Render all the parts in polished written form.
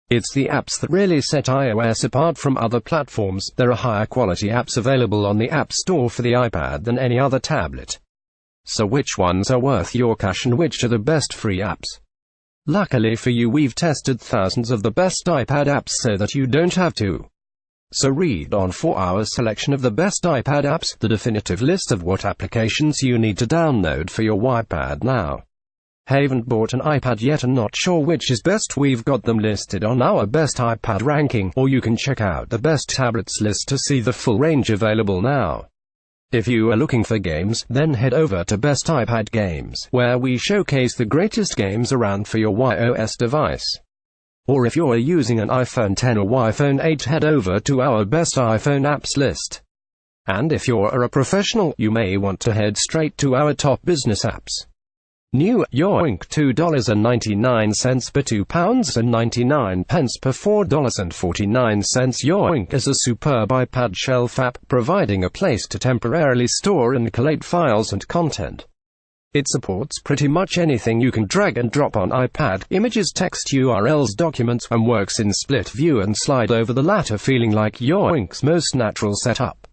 It's the apps that really set iOS apart from other platforms. There are higher quality apps available on the App Store for the iPad than any other tablet. So which ones are worth your cash and which are the best free apps? Luckily for you, we've tested thousands of the best iPad apps so that you don't have to. So read on for our selection of the best iPad apps, the definitive list of what applications you need to download for your iPad now. Haven't bought an iPad yet and not sure which is best? We've got them listed on our best iPad ranking, or you can check out the best tablets list to see the full range available now. If you are looking for games, then head over to Best iPad Games, where we showcase the greatest games around for your iOS device. Or if you're using an iPhone X or iPhone 8, head over to our Best iPhone Apps list. And if you're a professional, you may want to head straight to our Top Business Apps. New Yoink $2.99 per £2.99 per $4.49. Yoink is a superb iPad shelf app, providing a place to temporarily store and collate files and content. It supports pretty much anything you can drag and drop on iPad: images, text, URLs, documents, and works in split view and slide over, the latter feeling like Yoink's most natural setup.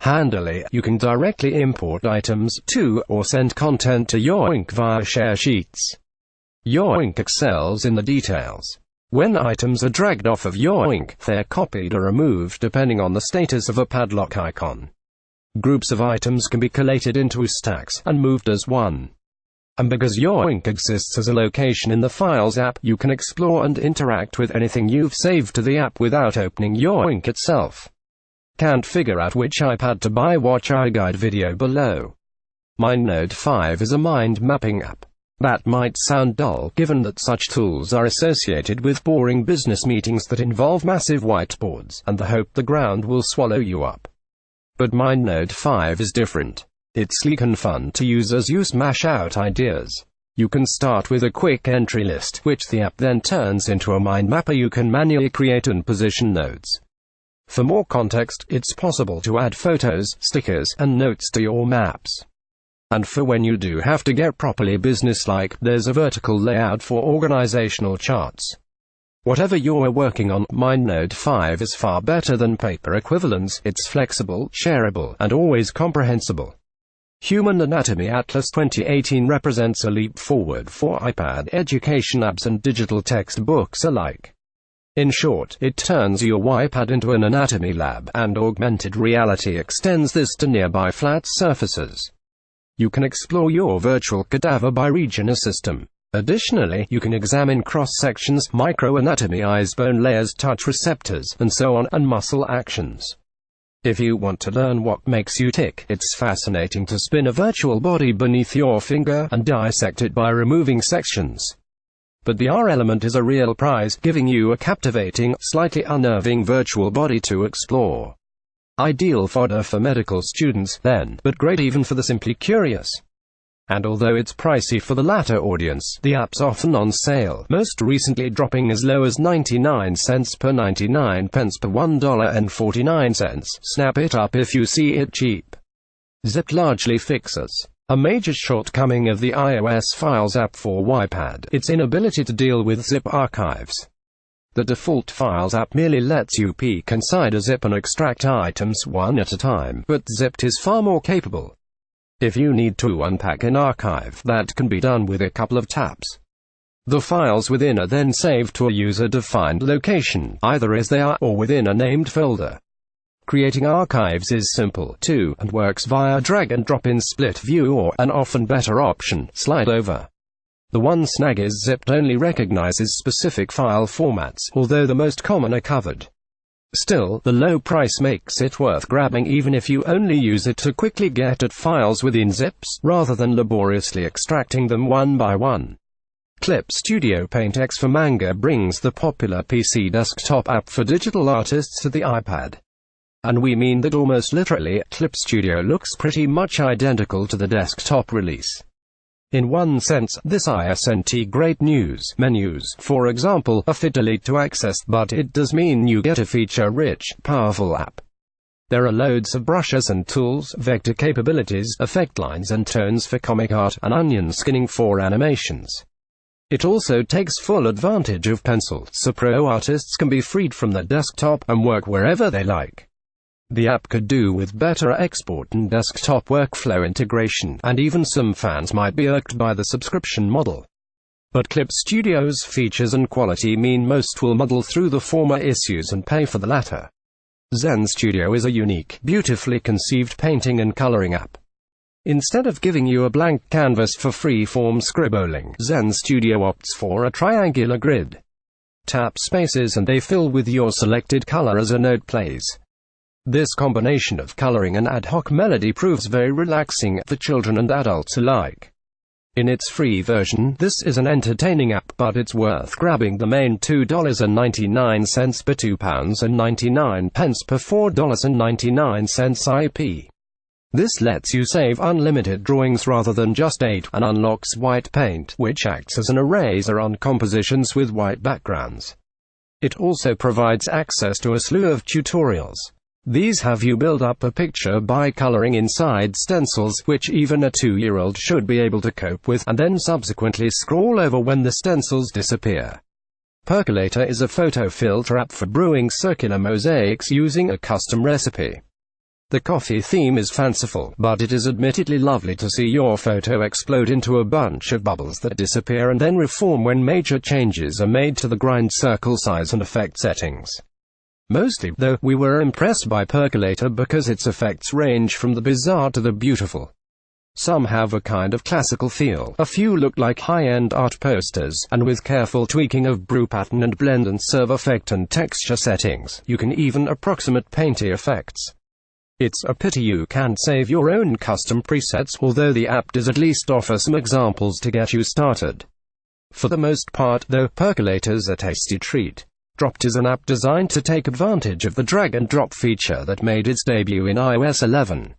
Handily, you can directly import items to, or send content to Yoink via share sheets. Yoink excels in the details. When items are dragged off of Yoink, they're copied or removed depending on the status of a padlock icon. Groups of items can be collated into stacks and moved as one. And because Yoink exists as a location in the Files app, you can explore and interact with anything you've saved to the app without opening Yoink itself. Can't figure out which iPad to buy? Watch our guide video below. MindNode 5 is a mind mapping app. That might sound dull, given that such tools are associated with boring business meetings that involve massive whiteboards, and the hope the ground will swallow you up. But MindNode 5 is different. It's sleek and fun to use as you smash out ideas. You can start with a quick entry list, which the app then turns into a mind mapper you can manually create and position notes. For more context, it's possible to add photos, stickers, and notes to your maps. And for when you do have to get properly businesslike, there's a vertical layout for organizational charts. Whatever you're working on, MindNode 5 is far better than paper equivalents. It's flexible, shareable, and always comprehensible. Human Anatomy Atlas 2018 represents a leap forward for iPad education apps and digital textbooks alike. In short, it turns your iPad into an anatomy lab, and augmented reality extends this to nearby flat surfaces. You can explore your virtual cadaver by region or system. Additionally, you can examine cross-sections, microanatomy, eyes, bone layers, touch receptors, and so on, and muscle actions. If you want to learn what makes you tick, it's fascinating to spin a virtual body beneath your finger and dissect it by removing sections. But the R element is a real prize, giving you a captivating, slightly unnerving virtual body to explore. Ideal fodder for medical students, then, but great even for the simply curious. And although it's pricey for the latter audience, the app's often on sale, most recently dropping as low as 99 cents per 99 pence per $1.49. Snap it up if you see it cheap. Zip largely fixes a major shortcoming of the iOS Files app for iPad: its inability to deal with zip archives. The default Files app merely lets you peek inside a zip and extract items one at a time, but Zipped is far more capable. If you need to unpack an archive, that can be done with a couple of taps. The files within are then saved to a user-defined location, either as they are, or within a named folder. Creating archives is simple, too, and works via drag and drop in split view or, an often better option, slide over. The one snag is Zipped only recognizes specific file formats, although the most common are covered. Still, the low price makes it worth grabbing even if you only use it to quickly get at files within zips, rather than laboriously extracting them one by one. Clip Studio Paint X for Manga brings the popular PC desktop app for digital artists to the iPad. And we mean that almost literally. Clip Studio looks pretty much identical to the desktop release. In one sense, this isn't great news. Menus, for example, are fiddly to access, but it does mean you get a feature-rich, powerful app. There are loads of brushes and tools, vector capabilities, effect lines and tones for comic art, and onion skinning for animations. It also takes full advantage of pencil, so pro artists can be freed from their desktop and work wherever they like. The app could do with better export and desktop workflow integration, and even some fans might be irked by the subscription model. But Clip Studio's features and quality mean most will muddle through the former issues and pay for the latter. Zen Studio is a unique, beautifully conceived painting and coloring app. Instead of giving you a blank canvas for free-form scribbling, Zen Studio opts for a triangular grid. Tap spaces and they fill with your selected color as a note plays. This combination of coloring and ad hoc melody proves very relaxing for children and adults alike. In its free version, this is an entertaining app, but it's worth grabbing the main $2.99 per £2.99 per $4.99 IP. This lets you save unlimited drawings rather than just 8, and unlocks white paint, which acts as an eraser on compositions with white backgrounds. It also provides access to a slew of tutorials. These have you build up a picture by coloring inside stencils, which even a 2-year-old should be able to cope with, and then subsequently scroll over when the stencils disappear. Percolator is a photo filter app for brewing circular mosaics using a custom recipe. The coffee theme is fanciful, but it is admittedly lovely to see your photo explode into a bunch of bubbles that disappear and then reform when major changes are made to the grind circle size and effect settings. Mostly, though, we were impressed by Percolator because its effects range from the bizarre to the beautiful. Some have a kind of classical feel, a few look like high-end art posters, and with careful tweaking of brew pattern and blend and serve effect and texture settings, you can even approximate painty effects. It's a pity you can't save your own custom presets, although the app does at least offer some examples to get you started. For the most part, though, Percolator's a tasty treat. Dropped is an app designed to take advantage of the drag-and-drop feature that made its debut in iOS 11.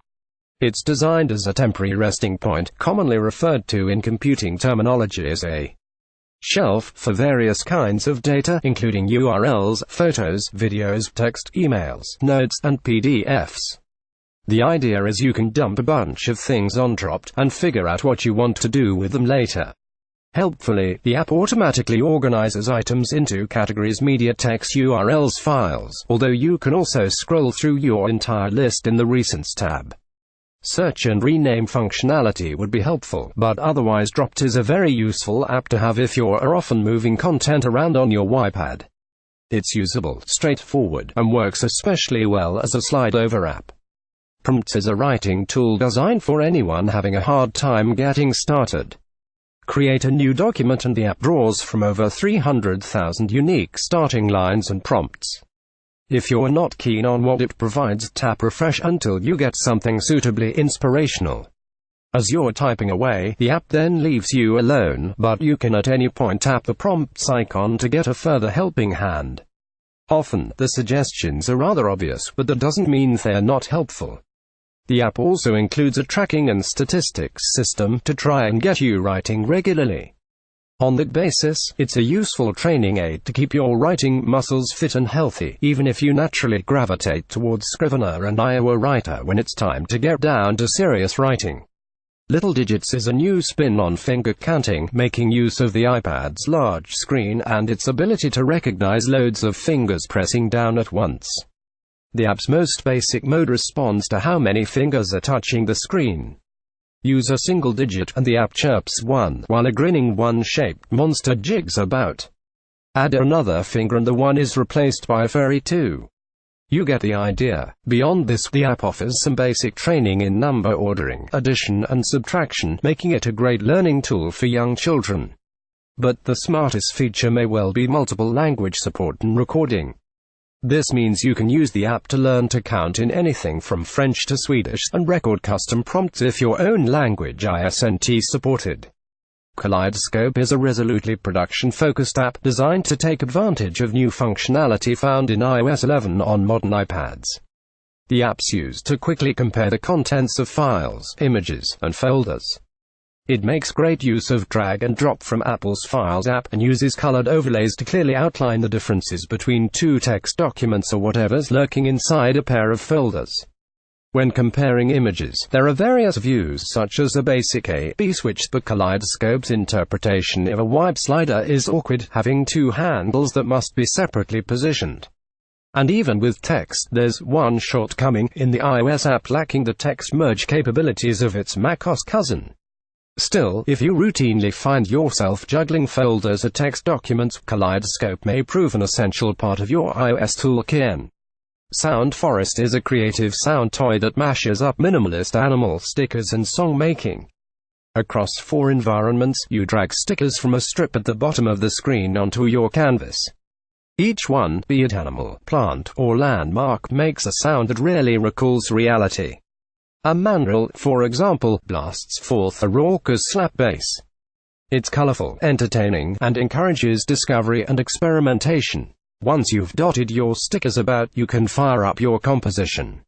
It's designed as a temporary resting point, commonly referred to in computing terminology as a shelf, for various kinds of data, including URLs, photos, videos, text, emails, notes, and PDFs. The idea is you can dump a bunch of things on Dropped, and figure out what you want to do with them later. Helpfully, the app automatically organizes items into categories, media, text, URLs, files, although you can also scroll through your entire list in the Recents tab. Search and rename functionality would be helpful, but otherwise Dropped is a very useful app to have if you're often moving content around on your iPad. It's usable, straightforward, and works especially well as a slide-over app. Prompts is a writing tool designed for anyone having a hard time getting started. Create a new document and the app draws from over 300,000 unique starting lines and prompts. If you're not keen on what it provides, tap refresh until you get something suitably inspirational. As you're typing away, the app then leaves you alone, but you can at any point tap the prompts icon to get a further helping hand. Often, the suggestions are rather obvious, but that doesn't mean they're not helpful. The app also includes a tracking and statistics system to try and get you writing regularly. On that basis, it's a useful training aid to keep your writing muscles fit and healthy, even if you naturally gravitate towards Scrivener and Iowa Writer when it's time to get down to serious writing. Little Digits is a new spin on finger counting, making use of the iPad's large screen and its ability to recognize loads of fingers pressing down at once. The app's most basic mode responds to how many fingers are touching the screen. Use a single digit, and the app chirps 1, while a grinning 1-shaped monster jigs about. Add another finger and the 1 is replaced by a furry 2. You get the idea. Beyond this, the app offers some basic training in number ordering, addition and subtraction, making it a great learning tool for young children. But the smartest feature may well be multiple language support and recording. This means you can use the app to learn to count in anything from French to Swedish, and record custom prompts if your own language isn't supported. Kaleidoscope is a resolutely production-focused app designed to take advantage of new functionality found in iOS 11 on modern iPads. The app's used to quickly compare the contents of files, images, and folders. It makes great use of drag and drop from Apple's Files app, and uses colored overlays to clearly outline the differences between two text documents or whatever's lurking inside a pair of folders. When comparing images, there are various views such as a basic A-B switch. The kaleidoscope's interpretation of a wipe slider is awkward, having two handles that must be separately positioned. And even with text, there's one shortcoming in the iOS app lacking the text merge capabilities of its macOS cousin. Still, if you routinely find yourself juggling folders of text documents, Kaleidoscope may prove an essential part of your iOS toolkit. Sound Forest is a creative sound toy that mashes up minimalist animal stickers and song making. Across 4 environments, you drag stickers from a strip at the bottom of the screen onto your canvas. Each one, be it animal, plant, or landmark, makes a sound that rarely recalls reality. A mandrel, for example, blasts forth a raucous slap bass. It's colorful, entertaining, and encourages discovery and experimentation. Once you've dotted your stickers about, you can fire up your composition.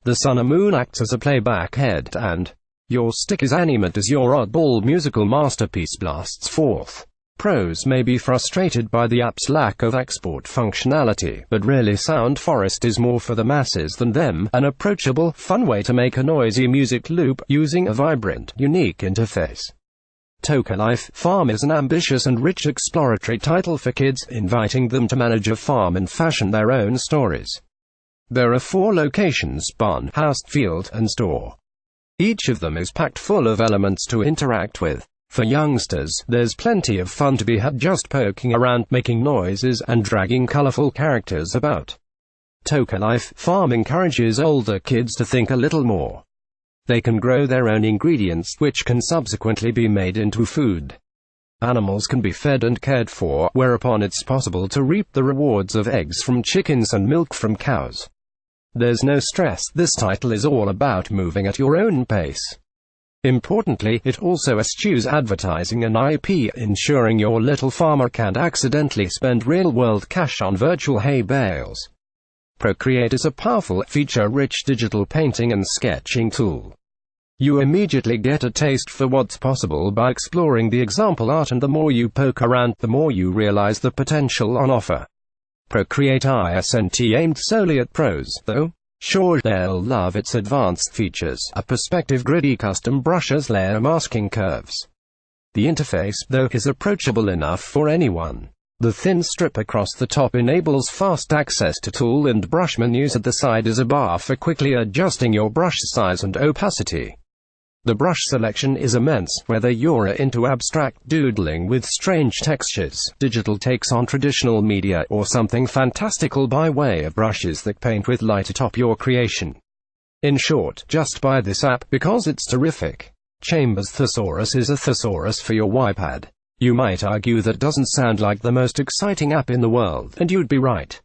The sun or moon acts as a playback head, and your stickers animate as your oddball musical masterpiece blasts forth. Pros may be frustrated by the app's lack of export functionality, but really Sound Forest is more for the masses than them, an approachable, fun way to make a noisy music loop, using a vibrant, unique interface. Toca Life Farm is an ambitious and rich exploratory title for kids, inviting them to manage a farm and fashion their own stories. There are 4 locations: barn, house, field, and store. Each of them is packed full of elements to interact with. For youngsters, there's plenty of fun to be had just poking around, making noises, and dragging colorful characters about. Toca Life Farm encourages older kids to think a little more. They can grow their own ingredients, which can subsequently be made into food. Animals can be fed and cared for, whereupon it's possible to reap the rewards of eggs from chickens and milk from cows. There's no stress. This title is all about moving at your own pace. Importantly, it also eschews advertising an IP, ensuring your little farmer can't accidentally spend real-world cash on virtual hay bales. Procreate is a powerful, feature-rich digital painting and sketching tool. You immediately get a taste for what's possible by exploring the example art, and the more you poke around, the more you realize the potential on offer. Procreate isn't aimed solely at pros, though. Sure, they'll love its advanced features, a perspective gritty custom brushes, layer masking curves. The interface, though, is approachable enough for anyone. The thin strip across the top enables fast access to tool and brush menus. At the side is a bar for quickly adjusting your brush size and opacity. The brush selection is immense, whether you're into abstract doodling with strange textures, digital takes on traditional media, or something fantastical by way of brushes that paint with light atop your creation. In short, just buy this app, because it's terrific. Chambers Thesaurus is a thesaurus for your iPad. You might argue that doesn't sound like the most exciting app in the world, and you'd be right.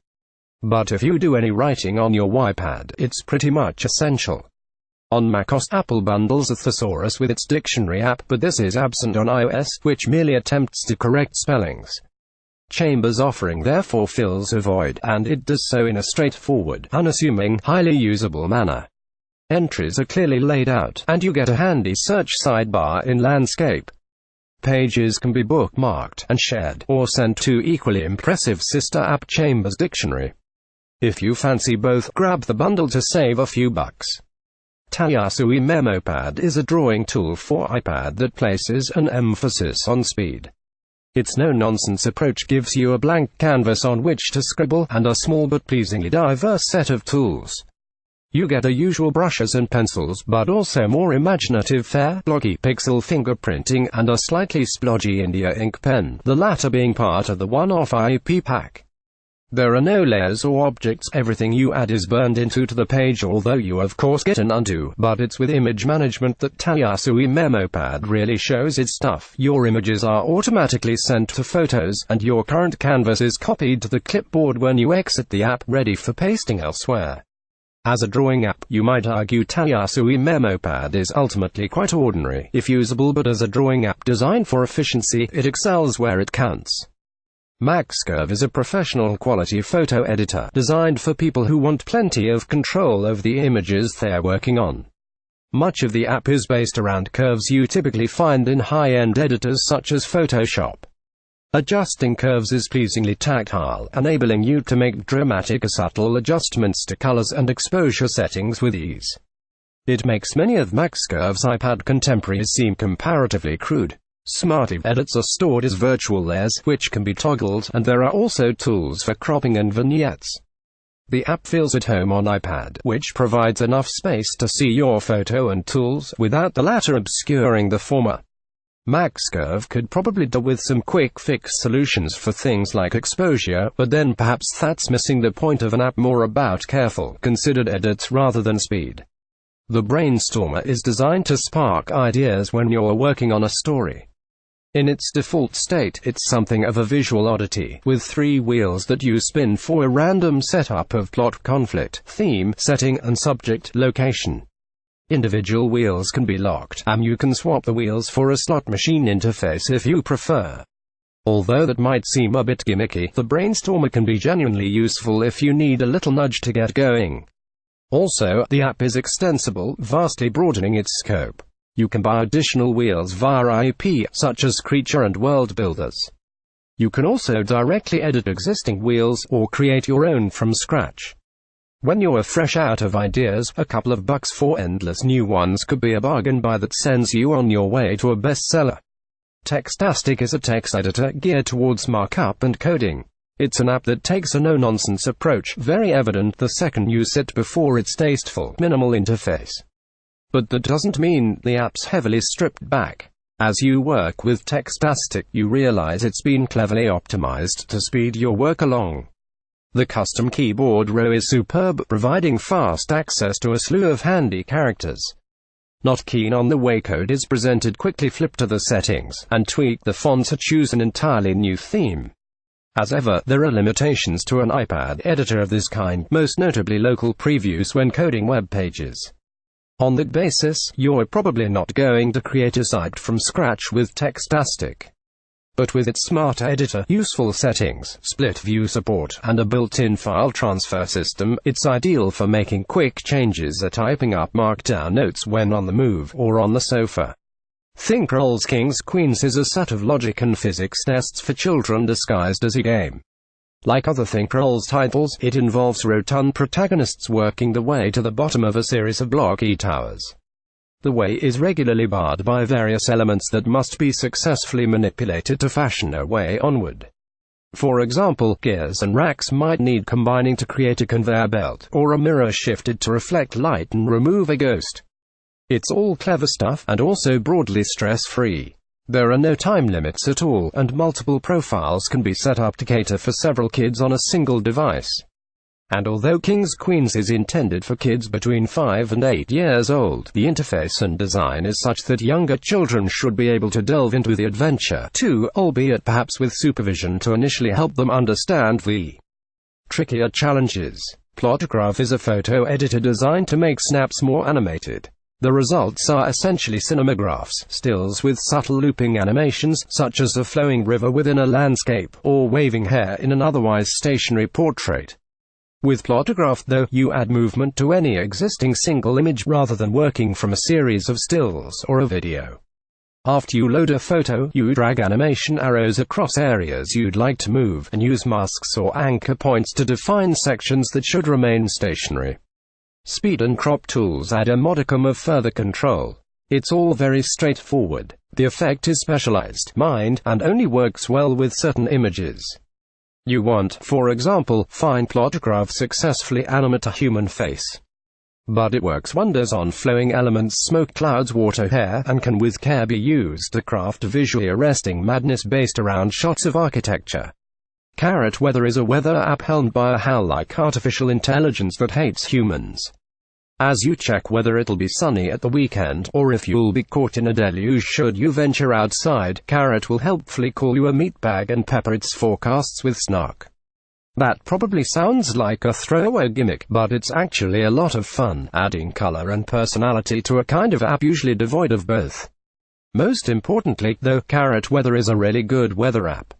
But if you do any writing on your iPad, it's pretty much essential. On macOS, Apple bundles a thesaurus with its dictionary app, but this is absent on iOS, which merely attempts to correct spellings. Chambers' offering therefore fills a void, and it does so in a straightforward, unassuming, highly usable manner. Entries are clearly laid out, and you get a handy search sidebar in landscape. Pages can be bookmarked and shared, or sent to equally impressive sister app Chambers Dictionary. If you fancy both, grab the bundle to save a few bucks. Taiyasui MemoPad is a drawing tool for iPad that places an emphasis on speed. Its no-nonsense approach gives you a blank canvas on which to scribble, and a small but pleasingly diverse set of tools. You get the usual brushes and pencils, but also more imaginative fair, blocky pixel fingerprinting, and a slightly splodgy India ink pen, the latter being part of the one-off IP pack. There are no layers or objects, everything you add is burned into the page, although you of course get an undo, but it's with image management that Taiyasui MemoPad really shows its stuff. Your images are automatically sent to Photos, and your current canvas is copied to the clipboard when you exit the app, ready for pasting elsewhere. As a drawing app, you might argue Taiyasui MemoPad is ultimately quite ordinary, if usable, but as a drawing app designed for efficiency, it excels where it counts. MaxCurve is a professional-quality photo editor, designed for people who want plenty of control over the images they're working on. Much of the app is based around curves you typically find in high-end editors such as Photoshop. Adjusting curves is pleasingly tactile, enabling you to make dramatic or subtle adjustments to colors and exposure settings with ease. It makes many of MaxCurve's iPad contemporaries seem comparatively crude. Smarty edits are stored as virtual layers, which can be toggled, and there are also tools for cropping and vignettes. The app feels at home on iPad, which provides enough space to see your photo and tools, without the latter obscuring the former. MaxCurve could probably do with some quick-fix solutions for things like exposure, but then perhaps that's missing the point of an app, more about careful, considered edits rather than speed. The Brainstormer is designed to spark ideas when you're working on a story. In its default state, it's something of a visual oddity, with 3 wheels that you spin for a random setup of plot, conflict, theme, setting, and subject, location. Individual wheels can be locked, and you can swap the wheels for a slot machine interface if you prefer. Although that might seem a bit gimmicky, the Brainstormer can be genuinely useful if you need a little nudge to get going. Also, the app is extensible, vastly broadening its scope. You can buy additional wheels via IP, such as creature and world builders. You can also directly edit existing wheels, or create your own from scratch. When you're fresh out of ideas, a couple of bucks for endless new ones could be a bargain buy that sends you on your way to a bestseller. Textastic is a text editor geared towards markup and coding. It's an app that takes a no-nonsense approach, very evident the second you sit before its tasteful, minimal interface. But that doesn't mean the app's heavily stripped back. As you work with Textastic, you realize it's been cleverly optimized to speed your work along. The custom keyboard row is superb, providing fast access to a slew of handy characters. Not keen on the way code is presented, quickly flip to the settings, and tweak the fonts or choose an entirely new theme. As ever, there are limitations to an iPad editor of this kind, most notably local previews when coding web pages. On that basis, you're probably not going to create a site from scratch with Textastic. But with its smart editor, useful settings, split view support, and a built-in file transfer system, it's ideal for making quick changes or typing up markdown notes when on the move, or on the sofa. Think Rolls Kings Queens is a set of logic and physics tests for children disguised as a game. Like other Think Rolls titles, it involves rotund protagonists working their way to the bottom of a series of blocky towers. The way is regularly barred by various elements that must be successfully manipulated to fashion a way onward. For example, gears and racks might need combining to create a conveyor belt, or a mirror shifted to reflect light and remove a ghost. It's all clever stuff, and also broadly stress-free. There are no time limits at all, and multiple profiles can be set up to cater for several kids on a single device. And although Kings Queens is intended for kids between 5 and 8 years old, the interface and design is such that younger children should be able to delve into the adventure too, albeit perhaps with supervision to initially help them understand the trickier challenges. Plotograph is a photo editor designed to make snaps more animated. The results are essentially cinemagraphs, stills with subtle looping animations, such as a flowing river within a landscape, or waving hair in an otherwise stationary portrait. With Plotograph, though, you add movement to any existing single image, rather than working from a series of stills or a video. After you load a photo, you drag animation arrows across areas you'd like to move, and use masks or anchor points to define sections that should remain stationary. Speed and crop tools add a modicum of further control. It's all very straightforward. The effect is specialized, mined, and only works well with certain images. You want, for example, fine Plotograph successfully animate a human face. But it works wonders on flowing elements, smoke clouds, water, hair, and can with care be used to craft visually arresting madness based around shots of architecture. Carrot Weather is a weather app helmed by a HAL-like artificial intelligence that hates humans. As you check whether it'll be sunny at the weekend, or if you'll be caught in a deluge should you venture outside, Carrot will helpfully call you a meatbag and pepper its forecasts with snark. That probably sounds like a throwaway gimmick, but it's actually a lot of fun, adding color and personality to a kind of app usually devoid of both. Most importantly, though, Carrot Weather is a really good weather app.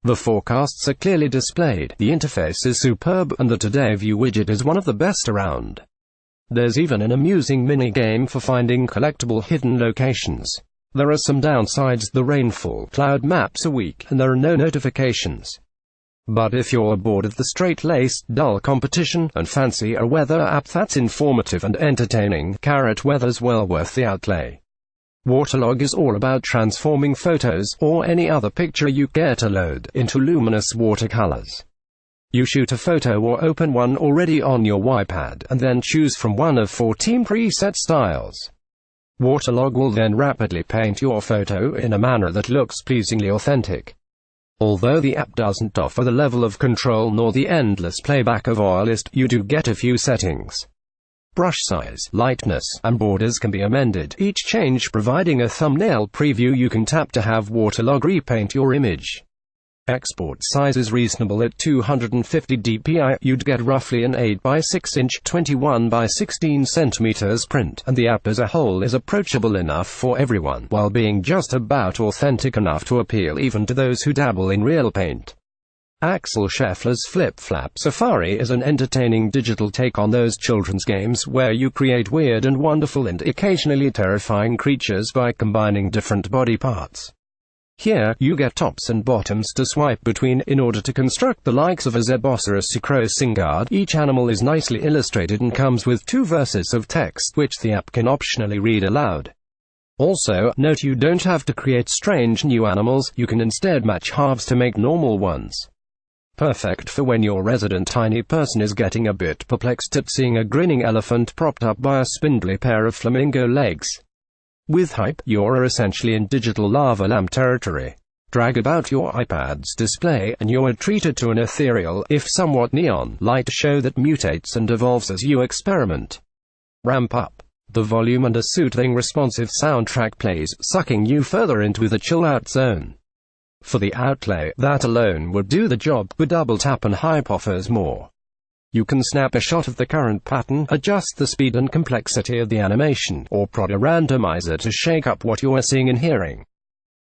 The forecasts are clearly displayed, the interface is superb, and the Today View widget is one of the best around. There's even an amusing mini-game for finding collectible hidden locations. There are some downsides: the rainfall cloud maps are weak, and there are no notifications. But if you're bored of the straight-laced, dull competition, and fancy a weather app that's informative and entertaining, Weather's well worth the outlay. Waterlog is all about transforming photos, or any other picture you care to load, into luminous watercolors. You shoot a photo or open one already on your iPad, and then choose from one of 14 preset styles. Waterlog will then rapidly paint your photo in a manner that looks pleasingly authentic. Although the app doesn't offer the level of control nor the endless playback of our list, you do get a few settings. Brush size, lightness, and borders can be amended, each change providing a thumbnail preview you can tap to have Waterlog repaint your image. Export size is reasonable at 250 dpi, you'd get roughly an 8 by 6 inch, 21 by 16 centimeters print, and the app as a whole is approachable enough for everyone, while being just about authentic enough to appeal even to those who dabble in real paint. Axel Scheffler's Flip Flap Safari is an entertaining digital take on those children's games where you create weird and wonderful and occasionally terrifying creatures by combining different body parts. Here, you get tops and bottoms to swipe between in order to construct the likes of a Zeboceros Singard. Each animal is nicely illustrated and comes with 2 verses of text which the app can optionally read aloud. Also, note you don't have to create strange new animals, you can instead match halves to make normal ones. Perfect for when your resident tiny person is getting a bit perplexed at seeing a grinning elephant propped up by a spindly pair of flamingo legs. With Hype, you're essentially in digital lava lamp territory. Drag about your iPad's display, and you're treated to an ethereal, if somewhat neon, light show that mutates and evolves as you experiment. Ramp up the volume and a soothing responsive soundtrack plays, sucking you further into the chill-out zone. For the outlay, that alone would do the job, but double tap and Hype offers more. You can snap a shot of the current pattern, adjust the speed and complexity of the animation, or prod a randomizer to shake up what you're seeing and hearing.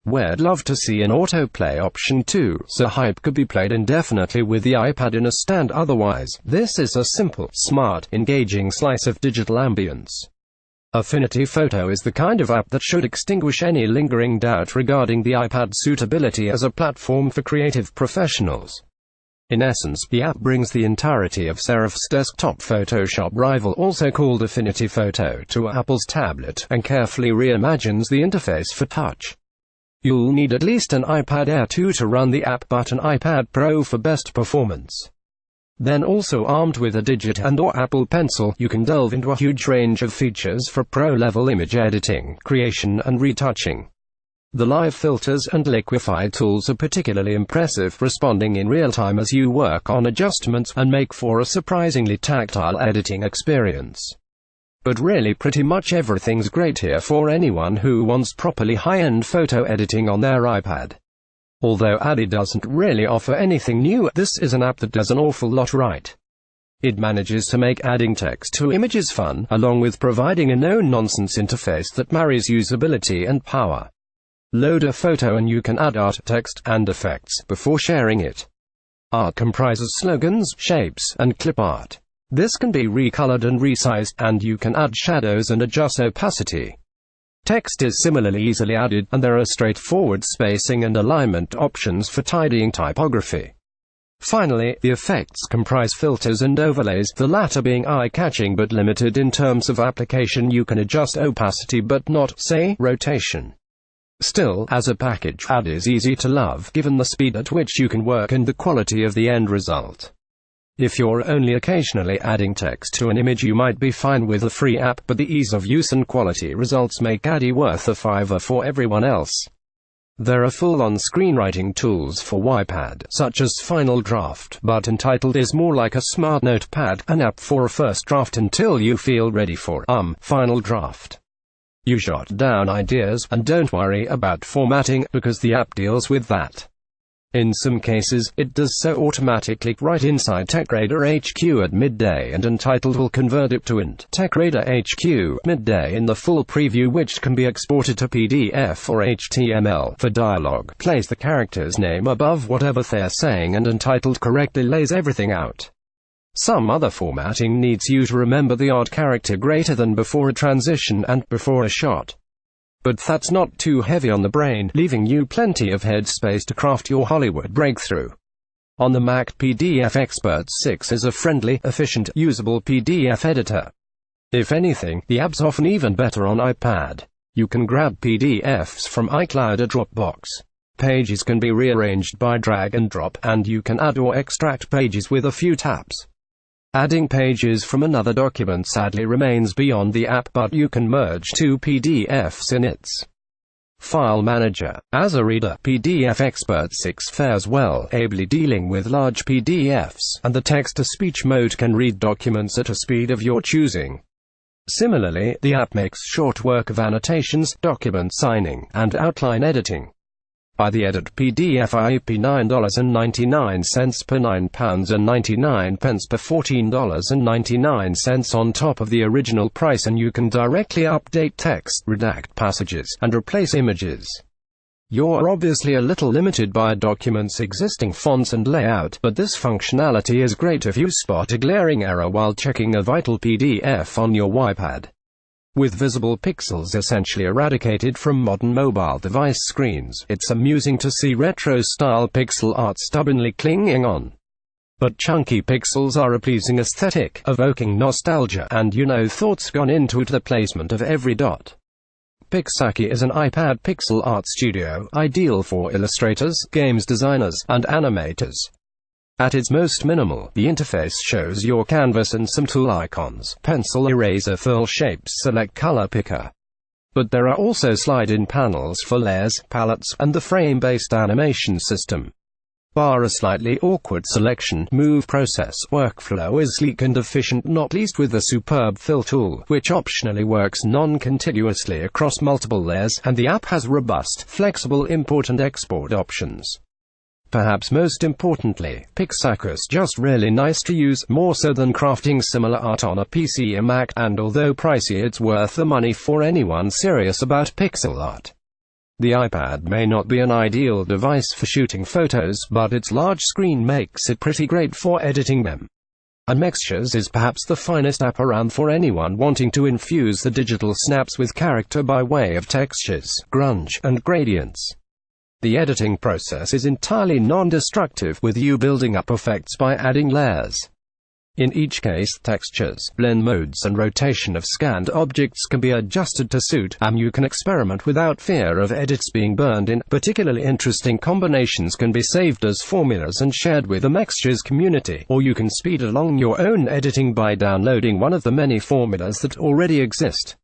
We'd love to see an autoplay option too, so Hype could be played indefinitely with the iPad in a stand. Otherwise, this is a simple, smart, engaging slice of digital ambience. Affinity Photo is the kind of app that should extinguish any lingering doubt regarding the iPad's suitability as a platform for creative professionals. In essence, the app brings the entirety of Serif's desktop Photoshop rival, also called Affinity Photo, to Apple's tablet, and carefully reimagines the interface for touch. You'll need at least an iPad Air 2 to run the app, but an iPad Pro for best performance. Then also armed with a Digit and/or Apple Pencil, you can delve into a huge range of features for pro-level image editing, creation and retouching. The live filters and liquify tools are particularly impressive, responding in real time as you work on adjustments, and make for a surprisingly tactile editing experience. But really pretty much everything's great here for anyone who wants properly high-end photo editing on their iPad. Although Addy doesn't really offer anything new, this is an app that does an awful lot right. It manages to make adding text to images fun, along with providing a no-nonsense interface that marries usability and power. Load a photo and you can add art, text, and effects before sharing it. Art comprises slogans, shapes, and clip art. This can be recolored and resized, and you can add shadows and adjust opacity. Text is similarly easily added, and there are straightforward spacing and alignment options for tidying typography. Finally, the effects comprise filters and overlays, the latter being eye-catching but limited in terms of application. You can adjust opacity but not, say, rotation. Still, as a package, Add is easy to love, given the speed at which you can work and the quality of the end result. If you're only occasionally adding text to an image, you might be fine with a free app, but the ease of use and quality results make Addy worth a $5 for everyone else. There are full-on screenwriting tools for iPad, such as Final Draft, but Entitled is more like a smart notepad, an app for a first draft until you feel ready for, Final Draft. You jot down ideas, and don't worry about formatting, because the app deals with that. In some cases, it does so automatically right inside TechRadar HQ at midday, and Entitled will convert it to int TechRadar HQ midday in the full preview, which can be exported to PDF or HTML. For dialogue, place the character's name above whatever they're saying, and Entitled correctly lays everything out. Some other formatting needs you to remember the odd character greater than before a transition and before a shot. But that's not too heavy on the brain, leaving you plenty of headspace to craft your Hollywood breakthrough. On the Mac, PDF Expert 6 is a friendly, efficient, usable PDF editor. If anything, the app's often even better on iPad. You can grab PDFs from iCloud or Dropbox. Pages can be rearranged by drag and drop, and you can add or extract pages with a few taps. Adding pages from another document sadly remains beyond the app, but you can merge two PDFs in its file manager. As a reader, PDF Expert 6 fares well, ably dealing with large PDFs, and the text-to-speech mode can read documents at a speed of your choosing. Similarly, the app makes short work of annotations, document signing, and outline editing. Buy the edit PDF IP $9.99 per £9.99 per $14.99 on top of the original price, and you can directly update text, redact passages, and replace images. You're obviously a little limited by a document's existing fonts and layout, but this functionality is great if you spot a glaring error while checking a vital PDF on your iPad. With visible pixels essentially eradicated from modern mobile device screens, it's amusing to see retro-style pixel art stubbornly clinging on. But chunky pixels are a pleasing aesthetic, evoking nostalgia, and thought's gone into the placement of every dot. Pixaki is an iPad pixel art studio, ideal for illustrators, games designers, and animators. At its most minimal, the interface shows your canvas and some tool icons: pencil, eraser, fill, shapes, select, color picker. But there are also slide-in panels for layers, palettes, and the frame-based animation system. Bar a slightly awkward selection, move process, workflow is sleek and efficient, not least with the superb fill tool, which optionally works non-contiguously across multiple layers, and the app has robust, flexible import and export options. Perhaps most importantly, Pixaku's just really nice to use, more so than crafting similar art on a PC or Mac, and although pricey, it's worth the money for anyone serious about pixel art. The iPad may not be an ideal device for shooting photos, but its large screen makes it pretty great for editing them. And Mextures is perhaps the finest app around for anyone wanting to infuse the digital snaps with character by way of textures, grunge, and gradients. The editing process is entirely non-destructive, with you building up effects by adding layers. In each case, textures, blend modes, and rotation of scanned objects can be adjusted to suit, and you can experiment without fear of edits being burned in. Particularly interesting combinations can be saved as formulas and shared with the Mextures community, or you can speed along your own editing by downloading one of the many formulas that already exist.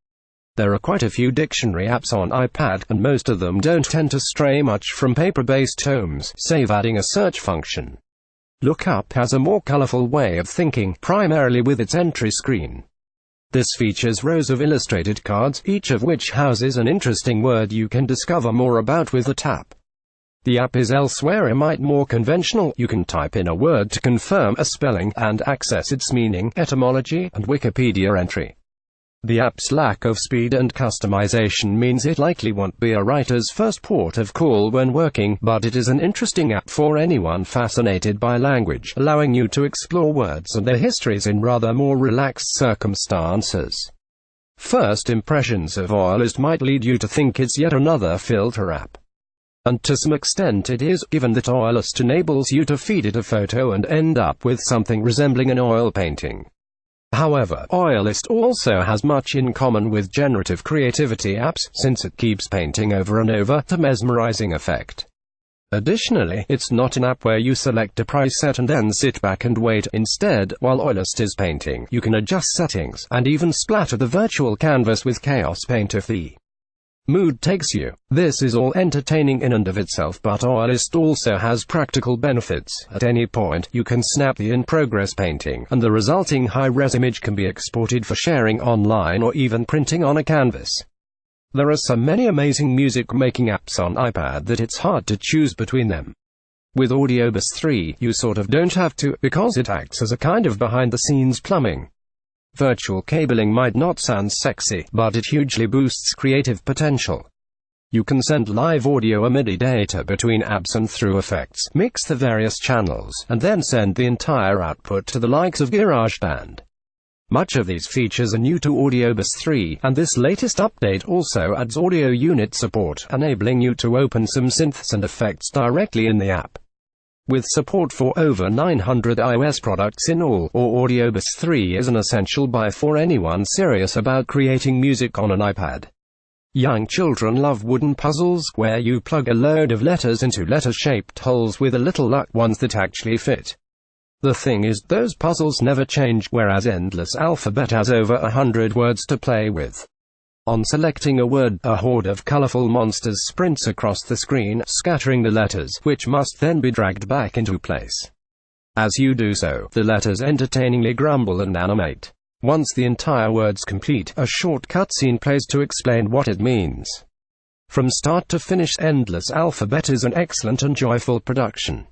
There are quite a few dictionary apps on iPad, and most of them don't tend to stray much from paper-based tomes, save adding a search function. Lookup has a more colorful way of thinking, primarily with its entry screen. This features rows of illustrated cards, each of which houses an interesting word you can discover more about with a tap. The app is elsewhere more conventional. You can type in a word to confirm a spelling, and access its meaning, etymology, and Wikipedia entry. The app's lack of speed and customization means it likely won't be a writer's first port of call when working, but it is an interesting app for anyone fascinated by language, allowing you to explore words and their histories in rather more relaxed circumstances. First impressions of Oilist might lead you to think it's yet another filter app. And to some extent it is, given that Oilist enables you to feed it a photo and end up with something resembling an oil painting. However, Oilist also has much in common with generative creativity apps, since it keeps painting over and over, to mesmerizing effect. Additionally, it's not an app where you select a preset and then sit back and wait. Instead, while Oilist is painting, you can adjust settings, and even splatter the virtual canvas with Chaos Paint if the mood takes you. This is all entertaining in and of itself, but Oilist also has practical benefits. At any point, you can snap the in-progress painting, and the resulting high-res image can be exported for sharing online or even printing on a canvas. There are so many amazing music-making apps on iPad that it's hard to choose between them. With AudioBus 3, you sort of don't have to, because it acts as a kind of behind-the-scenes plumbing. Virtual cabling might not sound sexy, but it hugely boosts creative potential. You can send live audio or MIDI data between apps and through effects, mix the various channels, and then send the entire output to the likes of GarageBand. Much of these features are new to AudioBus 3, and this latest update also adds audio unit support, enabling you to open some synths and effects directly in the app. With support for over 900 iOS products in all, Audiobus 3 is an essential buy for anyone serious about creating music on an iPad. Young children love wooden puzzles, where you plug a load of letters into letter-shaped holes with a little luck, ones that actually fit. The thing is, those puzzles never change, whereas Endless Alphabet has over 100 words to play with. On selecting a word, a horde of colorful monsters sprints across the screen, scattering the letters, which must then be dragged back into place. As you do so, the letters entertainingly grumble and animate. Once the entire word's complete, a short cutscene plays to explain what it means. From start to finish, Endless Alphabet is an excellent and joyful production.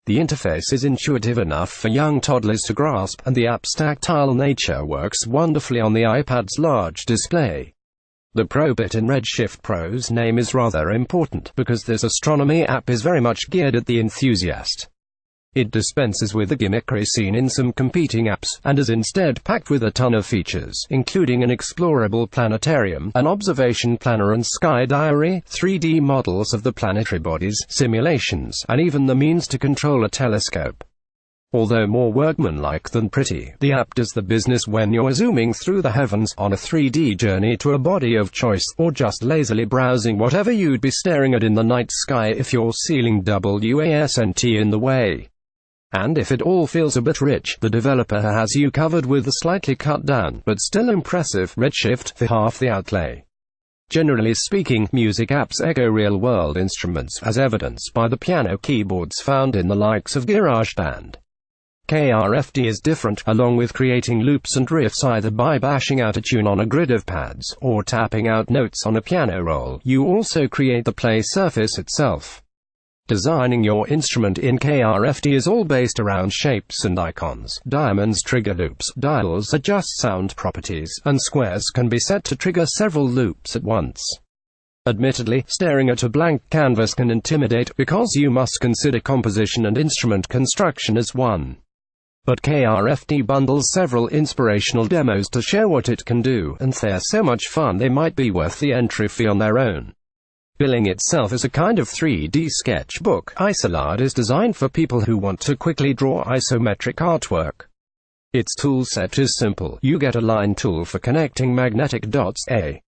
The interface is intuitive enough for young toddlers to grasp, and the app's tactile nature works wonderfully on the iPad's large display. The Pro bit in Redshift Pro's name is rather important, because this astronomy app is very much geared at the enthusiast. It dispenses with the gimmickry seen in some competing apps, and is instead packed with a ton of features, including an explorable planetarium, an observation planner and sky diary, 3D models of the planetary bodies, simulations, and even the means to control a telescope. Although more workmanlike than pretty, the app does the business when you're zooming through the heavens, on a 3D journey to a body of choice, or just lazily browsing whatever you'd be staring at in the night sky if your ceiling wasn't in the way. And if it all feels a bit rich, the developer has you covered with a slightly cut down, but still impressive, Redshift for half the outlay. Generally speaking, music apps echo real-world instruments, as evidenced by the piano keyboards found in the likes of GarageBand. KRFD is different, along with creating loops and riffs either by bashing out a tune on a grid of pads, or tapping out notes on a piano roll. You also create the play surface itself. Designing your instrument in KRFD is all based around shapes and icons. Diamonds trigger loops, dials adjust sound properties, and squares can be set to trigger several loops at once. Admittedly, staring at a blank canvas can intimidate, because you must consider composition and instrument construction as one. But KRFD bundles several inspirational demos to show what it can do, and they're so much fun they might be worth the entry fee on their own. Billing itself as a kind of 3D sketchbook, Isolad is designed for people who want to quickly draw isometric artwork. Its toolset is simple. You get a line tool for connecting magnetic dots, a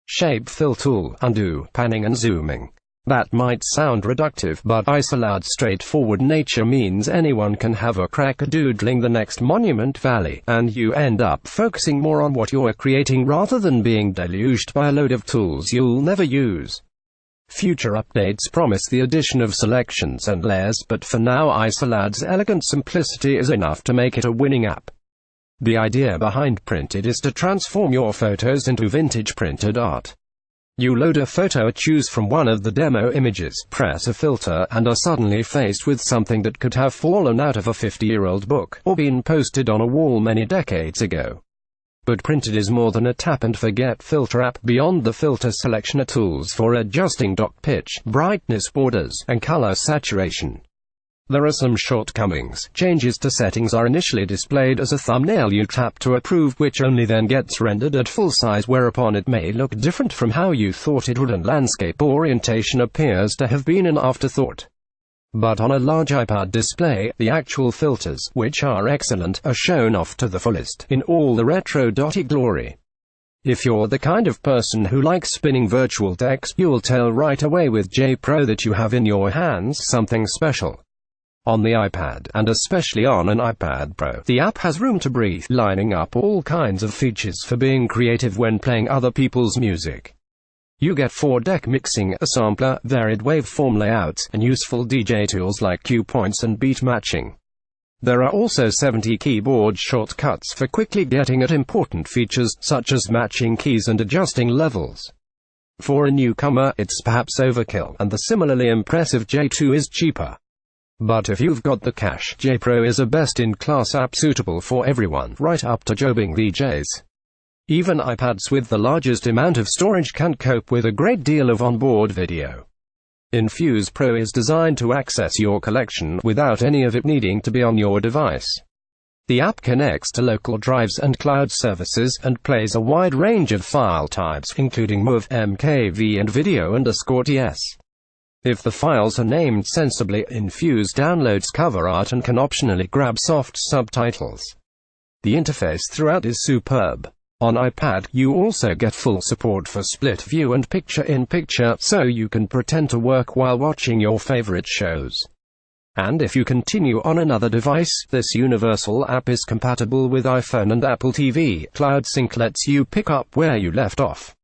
shape fill tool, undo, panning and zooming. That might sound reductive, but Isolad's straightforward nature means anyone can have a crack at doodling the next Monument Valley, and you end up focusing more on what you're creating rather than being deluged by a load of tools you'll never use. Future updates promise the addition of selections and layers, but for now Isolad's elegant simplicity is enough to make it a winning app. The idea behind Printed is to transform your photos into vintage printed art. You load a photo, choose from one of the demo images, press a filter, and are suddenly faced with something that could have fallen out of a 50-year-old book, or been posted on a wall many decades ago. But Printed is more than a tap-and-forget filter app. Beyond the filter selection are tools for adjusting dock pitch, brightness, borders, and color saturation. There are some shortcomings. Changes to settings are initially displayed as a thumbnail you tap to approve, which only then gets rendered at full size, whereupon it may look different from how you thought it would, and landscape orientation appears to have been an afterthought. But on a large iPad display, the actual filters, which are excellent, are shown off to the fullest, in all the retro dotty glory. If you're the kind of person who likes spinning virtual text, you'll tell right away with J Pro that you have in your hands something special. On the iPad, and especially on an iPad Pro, the app has room to breathe, lining up all kinds of features for being creative when playing other people's music. You get 4-deck mixing, a sampler, varied waveform layouts, and useful DJ tools like cue points and beat matching. There are also 70 keyboard shortcuts for quickly getting at important features, such as matching keys and adjusting levels. For a newcomer, it's perhaps overkill, and the similarly impressive J2 is cheaper. But if you've got the cash, J Pro is a best-in-class app suitable for everyone, right up to jobbing VJs. Even iPads with the largest amount of storage can cope with a great deal of onboard video. Infuse Pro is designed to access your collection without any of it needing to be on your device. The app connects to local drives and cloud services, and plays a wide range of file types, including MOV, MKV and video_TS. If the files are named sensibly, Infuse downloads cover art and can optionally grab soft subtitles. The interface throughout is superb. On iPad, you also get full support for split view and picture-in-picture, so you can pretend to work while watching your favorite shows. And if you continue on another device, this universal app is compatible with iPhone and Apple TV. Cloud Sync lets you pick up where you left off.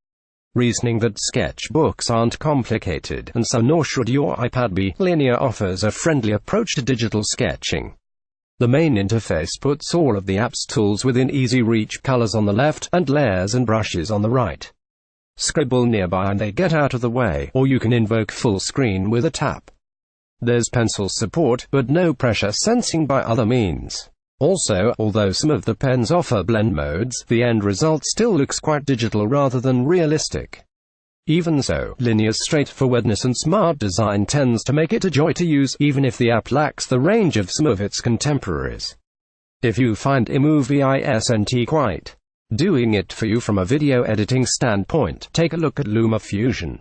Reasoning that sketchbooks aren't complicated, and so nor should your iPad be, Linear offers a friendly approach to digital sketching. The main interface puts all of the app's tools within easy reach, colors on the left, and layers and brushes on the right. Scribble nearby and they get out of the way, or you can invoke full screen with a tap. There's pencil support, but no pressure sensing by other means. Also, although some of the pens offer blend modes, the end result still looks quite digital rather than realistic. Even so, Linear's straightforwardness and smart design tends to make it a joy to use, even if the app lacks the range of some of its contemporaries. If you find iMovie isn't quite doing it for you from a video editing standpoint, take a look at LumaFusion.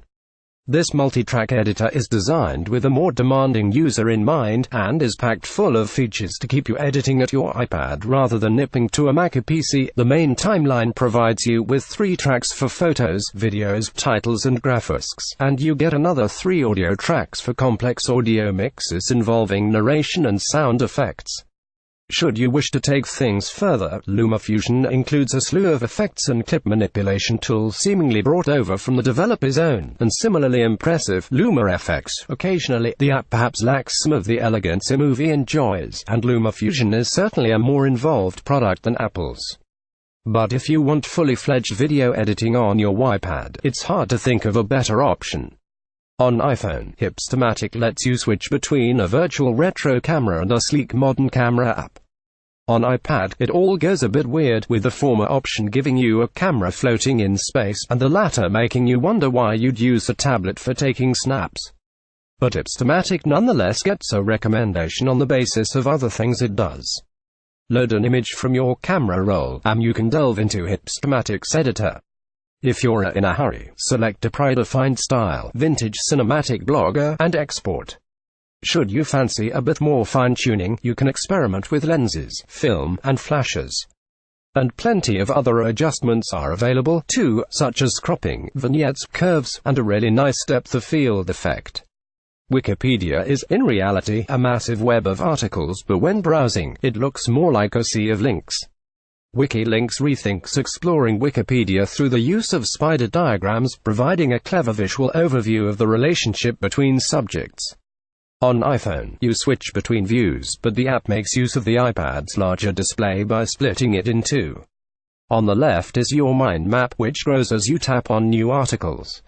This multi-track editor is designed with a more demanding user in mind, and is packed full of features to keep you editing at your iPad rather than nipping to a Mac or PC. The main timeline provides you with 3 tracks for photos, videos, titles and graphics, and you get another 3 audio tracks for complex audio mixes involving narration and sound effects. Should you wish to take things further, LumaFusion includes a slew of effects and clip manipulation tools seemingly brought over from the developer's own, and similarly impressive LumaFX. Occasionally, the app perhaps lacks some of the elegance iMovie enjoys, and LumaFusion is certainly a more involved product than Apple's. But if you want fully fledged video editing on your iPad, it's hard to think of a better option. On iPhone, Hipstamatic lets you switch between a virtual retro camera and a sleek modern camera app. On iPad, it all goes a bit weird, with the former option giving you a camera floating in space, and the latter making you wonder why you'd use a tablet for taking snaps. But Hipstamatic nonetheless gets a recommendation on the basis of other things it does. Load an image from your camera roll, and you can delve into Hipstamatic's editor. If you're in a hurry, select a predefined style, vintage cinematic blogger, and export. Should you fancy a bit more fine-tuning, you can experiment with lenses, film, and flashes. And plenty of other adjustments are available, too, such as cropping, vignettes, curves, and a really nice depth of field effect. Wikipedia is, in reality, a massive web of articles, but when browsing, it looks more like a sea of links. WikiLinks rethinks exploring Wikipedia through the use of spider diagrams, providing a clever visual overview of the relationship between subjects. On iPhone, you switch between views, but the app makes use of the iPad's larger display by splitting it in 2. On the left is your mind map, which grows as you tap on new articles.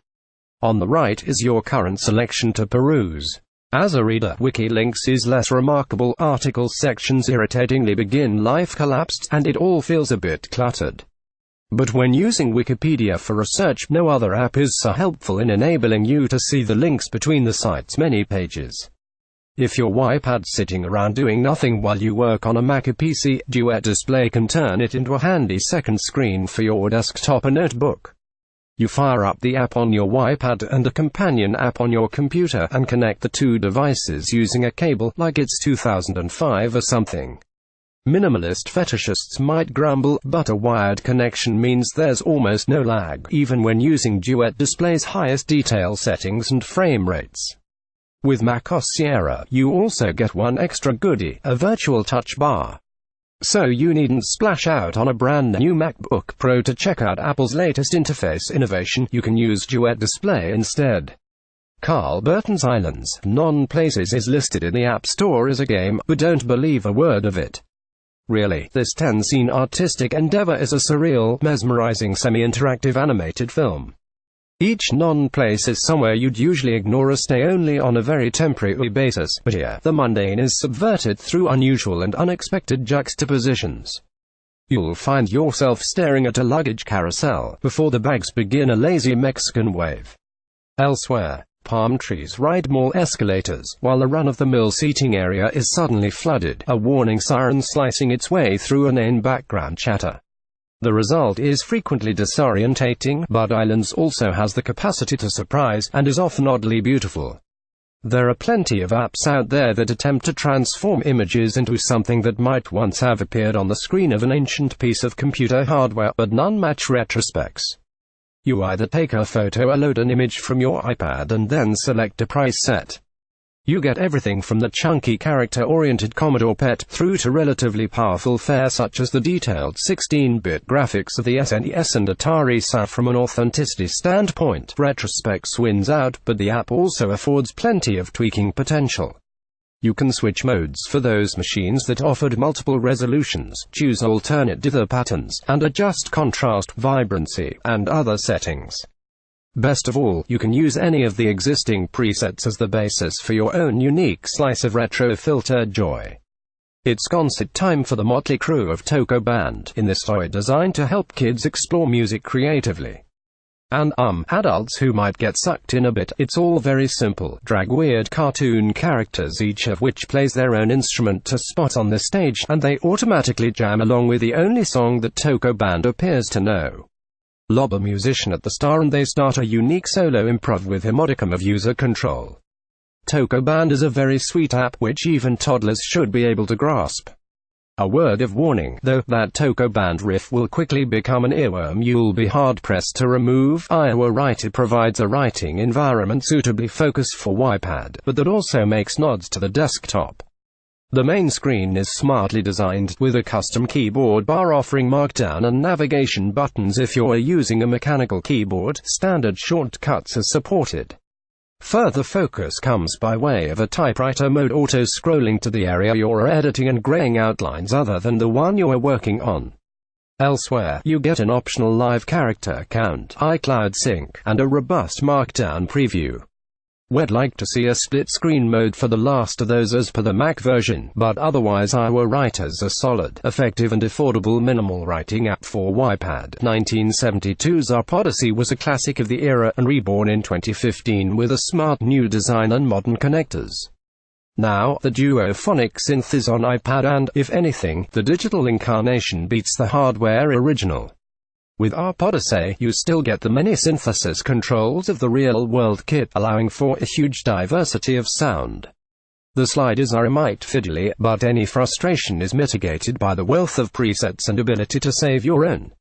On the right is your current selection to peruse. As a reader, WikiLinks is less remarkable. Article sections irritatingly begin life collapsed, and it all feels a bit cluttered. But when using Wikipedia for research, no other app is so helpful in enabling you to see the links between the site's many pages. If your iPad's sitting around doing nothing while you work on a Mac or PC, Duet Display can turn it into a handy second screen for your desktop or notebook. You fire up the app on your iPad and a companion app on your computer, and connect the 2 devices using a cable, like it's 2005 or something. Minimalist fetishists might grumble, but a wired connection means there's almost no lag, even when using Duet Display's highest detail settings and frame rates. With macOS Sierra, you also get one extra goodie, a virtual touch bar. So you needn't splash out on a brand new MacBook Pro to check out Apple's latest interface innovation. You can use Duet Display instead. Carl Burton's Islands, Non-Places is listed in the App Store as a game, but don't believe a word of it. Really, this 10-scene artistic endeavor is a surreal, mesmerizing semi-interactive animated film. Each non-place is somewhere you'd usually ignore or stay only on a very temporary basis, but here, the mundane is subverted through unusual and unexpected juxtapositions. You'll find yourself staring at a luggage carousel, before the bags begin a lazy Mexican wave. Elsewhere, palm trees ride mall escalators, while the run-of-the-mill seating area is suddenly flooded, a warning siren slicing its way through inane background chatter. The result is frequently disorientating, but Islands also has the capacity to surprise, and is often oddly beautiful. There are plenty of apps out there that attempt to transform images into something that might once have appeared on the screen of an ancient piece of computer hardware, but none match Retrospect's. You either take a photo or load an image from your iPad and then select a price set. You get everything from the chunky character-oriented Commodore PET through to relatively powerful fare such as the detailed 16-bit graphics of the SNES and Atari ST. From an authenticity standpoint, Retrospect wins out, but the app also affords plenty of tweaking potential. You can switch modes for those machines that offered multiple resolutions, choose alternate dither patterns, and adjust contrast, vibrancy, and other settings. Best of all, you can use any of the existing presets as the basis for your own unique slice of retro filter joy. It's concert time for the motley crew of Toco Band, in this toy designed to help kids explore music creatively. And adults who might get sucked in a bit. It's all very simple. Drag weird cartoon characters, each of which plays their own instrument to spot on the stage, and they automatically jam along with the only song that Toco Band appears to know. Lob a musician at the star and they start a unique solo improv with a modicum of user control. Toco Band is a very sweet app which even toddlers should be able to grasp. A word of warning, though, that Toco Band riff will quickly become an earworm you'll be hard-pressed to remove. Iowa Write. It provides a writing environment suitably focused for iPad, but that also makes nods to the desktop. The main screen is smartly designed, with a custom keyboard bar offering markdown and navigation buttons if you're using a mechanical keyboard. Standard shortcuts are supported. Further focus comes by way of a typewriter mode, auto-scrolling to the area you're editing and graying outlines other than the one you're working on. Elsewhere, you get an optional live character count, iCloud sync, and a robust markdown preview. We'd like to see a split-screen mode for the last of those as per the Mac version, but otherwise Iowa Write is a solid, effective and affordable minimal writing app for iPad. 1972's iPodacy was a classic of the era, and reborn in 2015 with a smart new design and modern connectors. Now, the duophonic synth is on iPad and, if anything, the digital incarnation beats the hardware original. With iPodacy, you still get the many synthesis controls of the real-world kit, allowing for a huge diversity of sound. The sliders are a mite fiddly, but any frustration is mitigated by the wealth of presets and ability to save your own.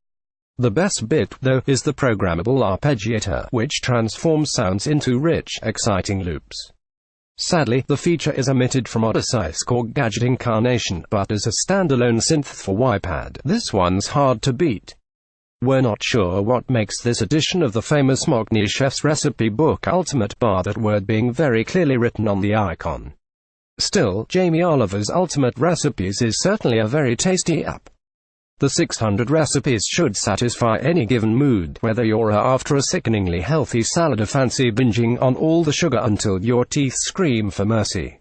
The best bit, though, is the programmable arpeggiator, which transforms sounds into rich, exciting loops. Sadly, the feature is omitted from Odyssey's core gadget incarnation, but as a standalone synth for iPad, this one's hard to beat. We're not sure what makes this edition of the famous Mockney chef's recipe book ultimate, bar that word being very clearly written on the icon. Still, Jamie Oliver's Ultimate Recipes is certainly a very tasty app. The 600 recipes should satisfy any given mood, whether you're after a sickeningly healthy salad or fancy binging on all the sugar until your teeth scream for mercy.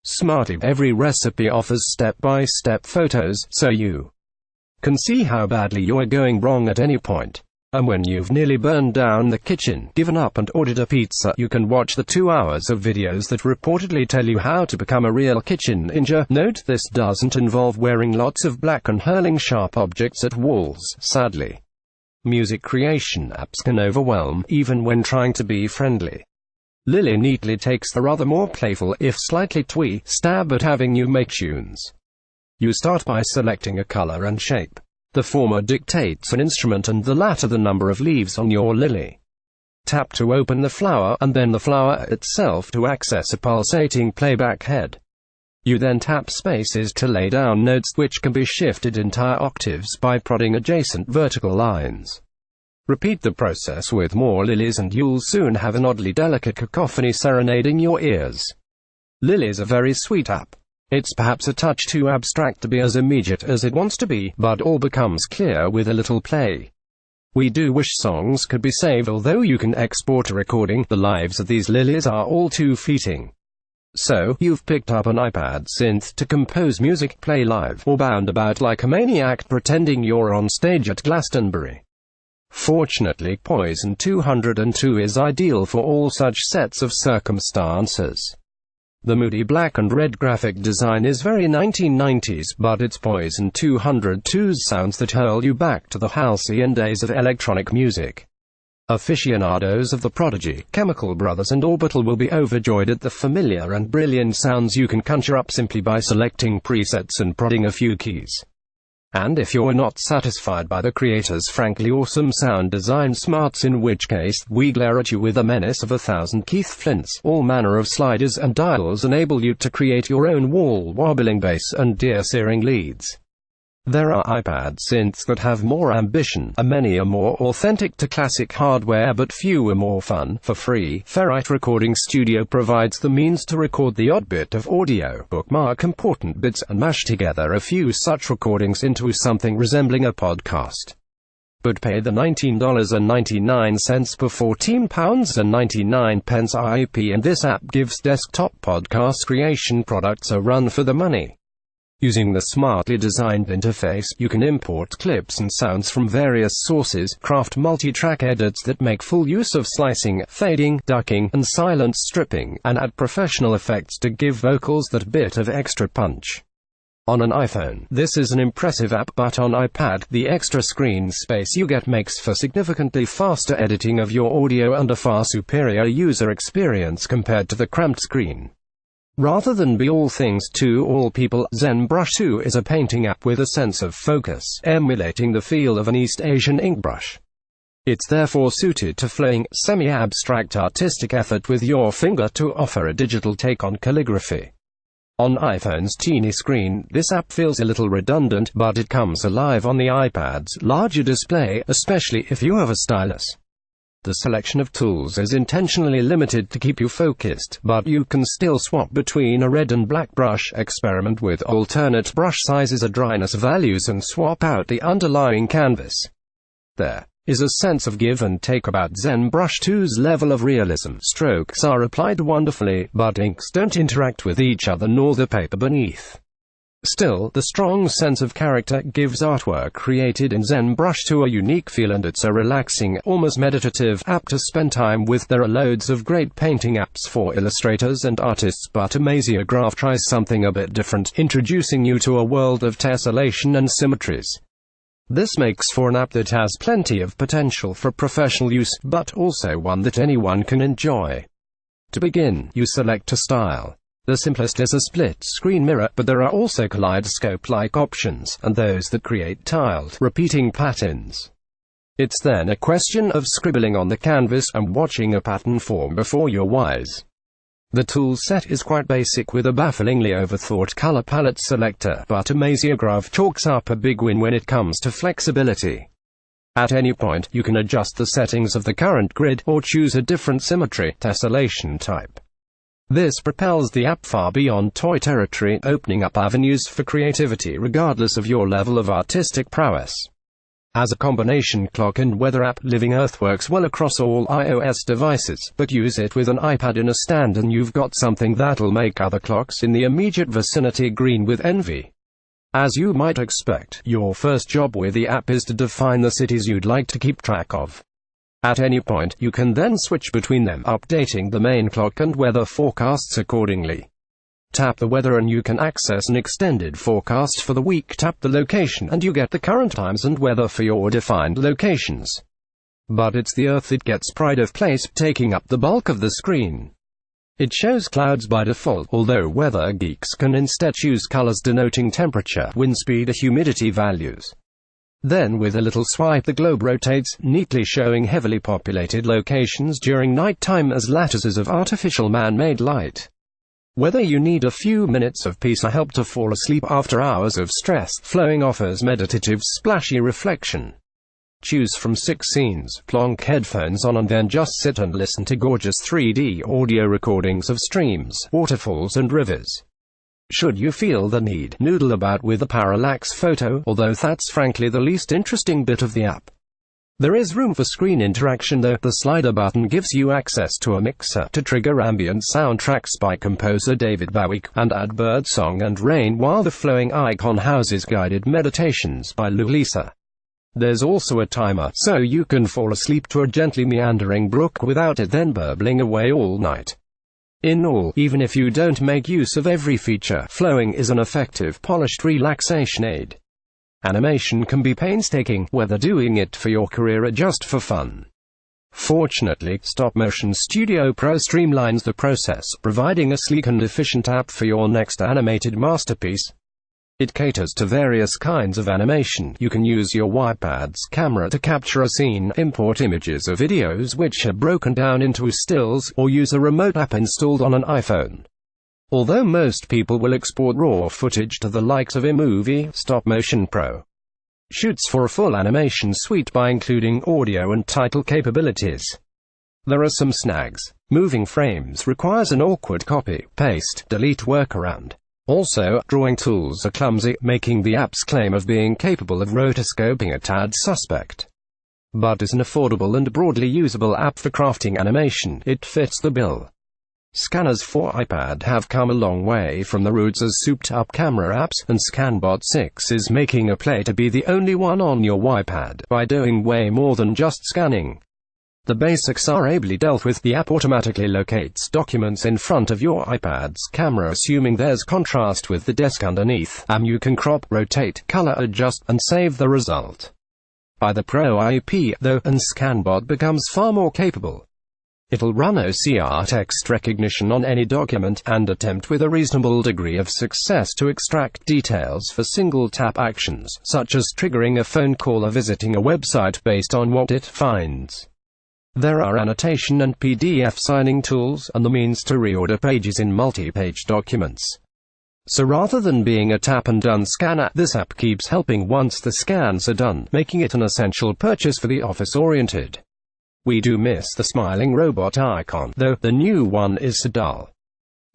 Smarty, every recipe offers step-by-step photos, so you can see how badly you're going wrong at any point. And when you've nearly burned down the kitchen, given up and ordered a pizza, you can watch the 2 hours of videos that reportedly tell you how to become a real kitchen ninja. Note this doesn't involve wearing lots of black and hurling sharp objects at walls, sadly. Music creation apps can overwhelm, even when trying to be friendly. Lily neatly takes the rather more playful, if slightly twee, stab at having you make tunes. You start by selecting a color and shape. The former dictates an instrument and the latter the number of leaves on your lily. Tap to open the flower, and then the flower itself to access a pulsating playback head. You then tap spaces to lay down notes, which can be shifted entire octaves by prodding adjacent vertical lines. Repeat the process with more lilies and you'll soon have an oddly delicate cacophony serenading your ears. Lily's a very sweet app. It's perhaps a touch too abstract to be as immediate as it wants to be, but all becomes clear with a little play. We do wish songs could be saved, although you can export a recording. The lives of these lilies are all too fleeting. So, you've picked up an iPad synth to compose music, play live, or bound about like a maniac pretending you're on stage at Glastonbury. Fortunately, Poison 202 is ideal for all such sets of circumstances. The moody black and red graphic design is very 1990s, but it's Poison 202's sounds that hurl you back to the halcyon days of electronic music. Aficionados of The Prodigy, Chemical Brothers and Orbital will be overjoyed at the familiar and brilliant sounds you can conjure up simply by selecting presets and prodding a few keys. And if you're not satisfied by the creator's frankly awesome sound design smarts, in which case, we glare at you with a menace of 1,000 Keith Flints. All manner of sliders and dials enable you to create your own wall-wobbling bass and ear-searing leads. There are iPad synths that have more ambition, and many are more authentic to classic hardware, but few are more fun. For free, Ferrite Recording Studio provides the means to record the odd bit of audio, bookmark important bits, and mash together a few such recordings into something resembling a podcast. But pay the $19.99 per £14.99 IP, and this app gives desktop podcast creation products a run for the money. Using the smartly designed interface, you can import clips and sounds from various sources, craft multi-track edits that make full use of slicing, fading, ducking, and silence stripping, and add professional effects to give vocals that bit of extra punch. On an iPhone, this is an impressive app, but on iPad, the extra screen space you get makes for significantly faster editing of your audio and a far superior user experience compared to the cramped screen. Rather than be all things to all people, ZenBrush 2 is a painting app with a sense of focus, emulating the feel of an East Asian ink brush. It's therefore suited to flowing, semi-abstract artistic effort with your finger to offer a digital take on calligraphy. On iPhone's teeny screen, this app feels a little redundant, but it comes alive on the iPad's larger display, especially if you have a stylus. The selection of tools is intentionally limited to keep you focused, but you can still swap between a red and black brush, experiment with alternate brush sizes or dryness values, and swap out the underlying canvas. There is a sense of give and take about ZenBrush 2's level of realism. Strokes are applied wonderfully, but inks don't interact with each other nor the paper beneath. Still, the strong sense of character gives artwork created in ZenBrush 2 a unique feel, and it's a relaxing, almost meditative app to spend time with. There are loads of great painting apps for illustrators and artists, but Amaziograph tries something a bit different, introducing you to a world of tessellation and symmetries. This makes for an app that has plenty of potential for professional use, but also one that anyone can enjoy. To begin, you select a style. The simplest is a split-screen mirror, but there are also kaleidoscope-like options, and those that create tiled, repeating patterns. It's then a question of scribbling on the canvas and watching a pattern form before you're wise. The tool set is quite basic with a bafflingly overthought color palette selector, but Amaziograph chalks up a big win when it comes to flexibility. At any point, you can adjust the settings of the current grid, or choose a different symmetry, tessellation type. This propels the app far beyond toy territory, opening up avenues for creativity regardless of your level of artistic prowess. As a combination clock and weather app, Living Earth works well across all iOS devices, but use it with an iPad in a stand and you've got something that'll make other clocks in the immediate vicinity green with envy. As you might expect, your first job with the app is to define the cities you'd like to keep track of. At any point, you can then switch between them, updating the main clock and weather forecasts accordingly. Tap the weather and you can access an extended forecast for the week. Tap the location and you get the current times and weather for your defined locations. But it's the Earth that gets pride of place, taking up the bulk of the screen. It shows clouds by default, although weather geeks can instead choose colors denoting temperature, wind speed or humidity values. Then with a little swipe the globe rotates, neatly showing heavily populated locations during nighttime as lattices of artificial man-made light. Whether you need a few minutes of peace or help to fall asleep after hours of stress, Flowing offers meditative, splashy reflection. Choose from 6 scenes, plonk headphones on and then just sit and listen to gorgeous 3D audio recordings of streams, waterfalls and rivers. Should you feel the need, noodle about with a parallax photo, although that's frankly the least interesting bit of the app. There is room for screen interaction though. The slider button gives you access to a mixer to trigger ambient soundtracks by composer David Bowie, and add birdsong and rain, while the flowing icon houses guided meditations by Lulisa. There's also a timer, so you can fall asleep to a gently meandering brook without it then burbling away all night. In all, even if you don't make use of every feature, Flowing is an effective, polished relaxation aid. Animation can be painstaking, whether doing it for your career or just for fun. Fortunately, Stop-Motion Studio Pro streamlines the process, providing a sleek and efficient app for your next animated masterpiece. It caters to various kinds of animation. You can use your iPad's camera to capture a scene, import images or videos which are broken down into stills, or use a remote app installed on an iPhone. Although most people will export raw footage to the likes of iMovie, Stop-Motion Pro shoots for a full animation suite by including audio and title capabilities. There are some snags. Moving frames requires an awkward copy, paste, delete workaround. Also, drawing tools are clumsy, making the app's claim of being capable of rotoscoping a tad suspect. But as an affordable and broadly usable app for crafting animation, it fits the bill. Scanners for iPad have come a long way from the roots as souped-up camera apps, and ScanBot 6 is making a play to be the only one on your iPad, by doing way more than just scanning. The basics are ably dealt with. The app automatically locates documents in front of your iPad's camera assuming there's contrast with the desk underneath, and you can crop, rotate, color adjust, and save the result. By the Pro IP, though, and ScanBot becomes far more capable. It'll run OCR text recognition on any document, and attempt with a reasonable degree of success to extract details for single-tap actions, such as triggering a phone call or visiting a website based on what it finds. There are annotation and PDF signing tools, and the means to reorder pages in multi-page documents. So rather than being a tap-and-done scanner, this app keeps helping once the scans are done, making it an essential purchase for the office-oriented. We do miss the smiling robot icon, though. The new one is so dull.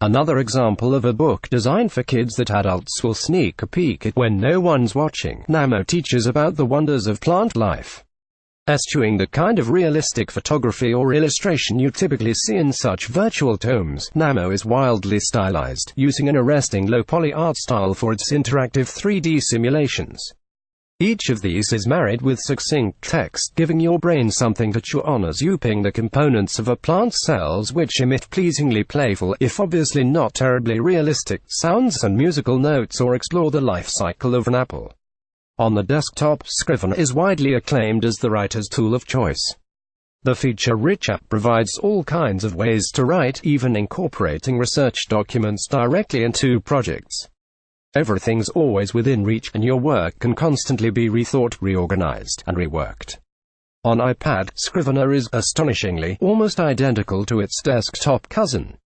Another example of a book designed for kids that adults will sneak a peek at when no one's watching. Namo teaches about the wonders of plant life, eschewing the kind of realistic photography or illustration you typically see in such virtual tomes. Namo is wildly stylized, using an arresting low-poly art style for its interactive 3D simulations. Each of these is married with succinct text, giving your brain something to chew on as you ping the components of a plant's cells, which emit pleasingly playful, if obviously not terribly realistic, sounds and musical notes, or explore the life cycle of an apple. On the desktop, Scrivener is widely acclaimed as the writer's tool of choice. The feature-rich app provides all kinds of ways to write, even incorporating research documents directly into projects. Everything's always within reach, and your work can constantly be rethought, reorganized, and reworked. On iPad, Scrivener is, astonishingly, almost identical to its desktop cousin.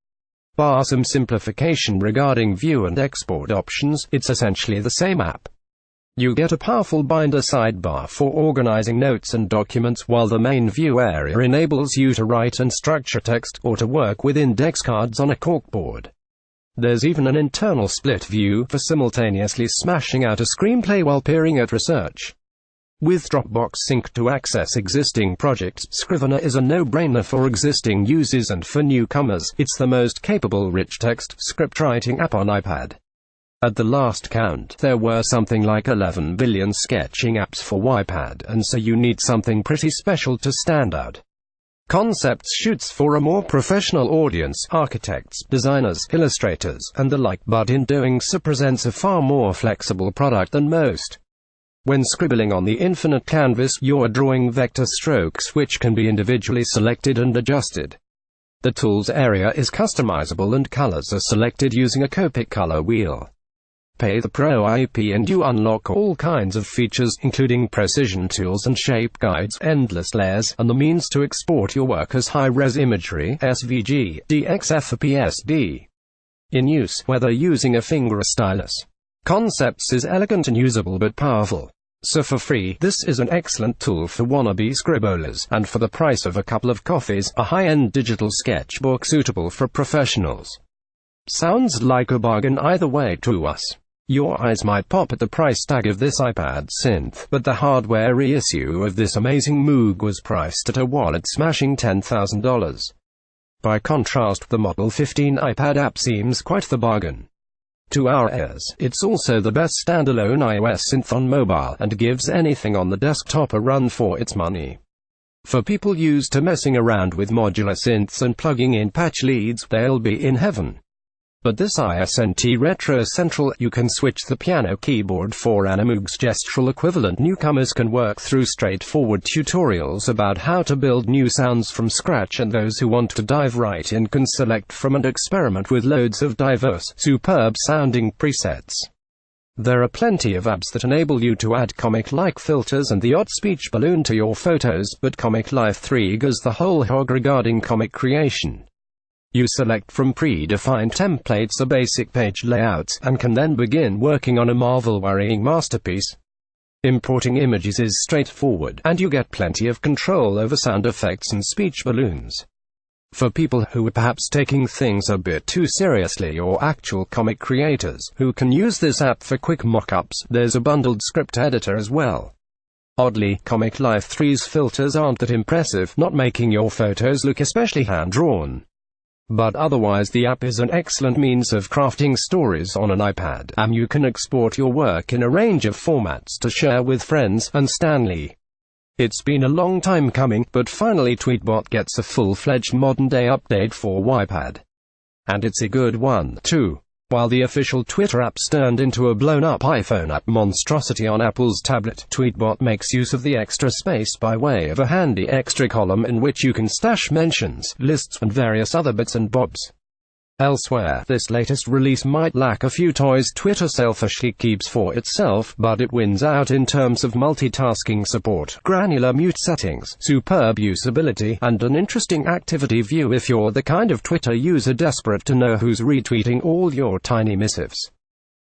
Bar some simplification regarding view and export options, it's essentially the same app. You get a powerful binder sidebar for organizing notes and documents, while the main view area enables you to write and structure text, or to work with index cards on a corkboard. There's even an internal split view, for simultaneously smashing out a screenplay while peering at research. With Dropbox Sync to access existing projects, Scrivener is a no-brainer for existing users, and for newcomers, it's the most capable rich text scriptwriting app on iPad. At the last count, there were something like 11 billion sketching apps for iPad, and so you need something pretty special to stand out. Concepts shoots for a more professional audience, architects, designers, illustrators, and the like, but in doing so presents a far more flexible product than most. When scribbling on the infinite canvas, you're drawing vector strokes which can be individually selected and adjusted. The tools area is customizable, and colors are selected using a Copic color wheel. Pay the Pro IP and you unlock all kinds of features, including precision tools and shape guides, endless layers, and the means to export your work as high-res imagery, SVG, DXF or PSD. In use, whether using a finger or stylus. Concepts is elegant and usable but powerful. So for free, this is an excellent tool for wannabe scribblers, and for the price of a couple of coffees, a high-end digital sketchbook suitable for professionals. Sounds like a bargain either way to us. Your eyes might pop at the price tag of this iPad synth, but the hardware reissue of this amazing Moog was priced at a wallet-smashing $10,000. By contrast, the Model 15 iPad app seems quite the bargain. To our ears, it's also the best standalone iOS synth on mobile, and gives anything on the desktop a run for its money. For people used to messing around with modular synths and plugging in patch leads, they'll be in heaven. But this isn't retro central. You can switch the piano keyboard for Animoog's gestural equivalent. Newcomers can work through straightforward tutorials about how to build new sounds from scratch, and those who want to dive right in can select from and experiment with loads of diverse, superb sounding presets. There are plenty of apps that enable you to add comic-like filters and the odd speech balloon to your photos, but Comic Life 3 goes the whole hog regarding comic creation. You select from predefined templates a basic page layout, and can then begin working on a marvel-worrying masterpiece. Importing images is straightforward, and you get plenty of control over sound effects and speech balloons. For people who are perhaps taking things a bit too seriously, or actual comic creators who can use this app for quick mock-ups, there's a bundled script editor as well. Oddly, Comic Life 3's filters aren't that impressive, not making your photos look especially hand-drawn. But otherwise the app is an excellent means of crafting stories on an iPad, and you can export your work in a range of formats to share with friends and Stanley. It's been a long time coming, but finally Tweetbot gets a full-fledged modern-day update for iPad. And it's a good one, too. While the official Twitter apps turned into a blown-up iPhone app monstrosity on Apple's tablet, Tweetbot makes use of the extra space by way of a handy extra column in which you can stash mentions, lists, and various other bits and bobs. Elsewhere, this latest release might lack a few toys Twitter selfishly keeps for itself, but it wins out in terms of multitasking support, granular mute settings, superb usability, and an interesting activity view if you're the kind of Twitter user desperate to know who's retweeting all your tiny missives.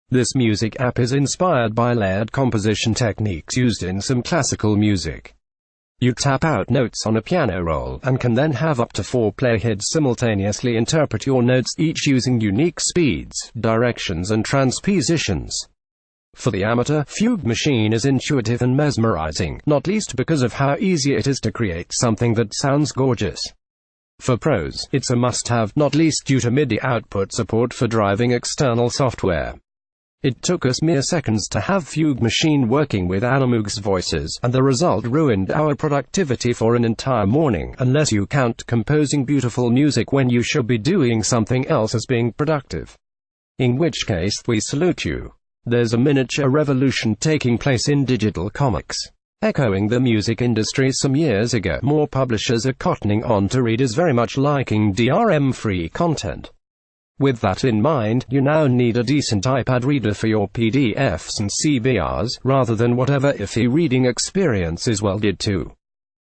This music app is inspired by layered composition techniques used in some classical music. You tap out notes on a piano roll, and can then have up to 4 playheads simultaneously interpret your notes, each using unique speeds, directions and transpositions. For the amateur, Fugue Machine is intuitive and mesmerizing, not least because of how easy it is to create something that sounds gorgeous. For pros, it's a must-have, not least due to MIDI output support for driving external software. It took us mere seconds to have Fugue Machine working with Animoog's voices, and the result ruined our productivity for an entire morning, unless you count composing beautiful music when you should be doing something else as being productive. In which case, we salute you. There's a miniature revolution taking place in digital comics. Echoing the music industry some years ago, more publishers are cottoning on to readers very much liking DRM-free content. With that in mind, you now need a decent iPad reader for your PDFs and CBRs, rather than whatever iffy reading experience is welded to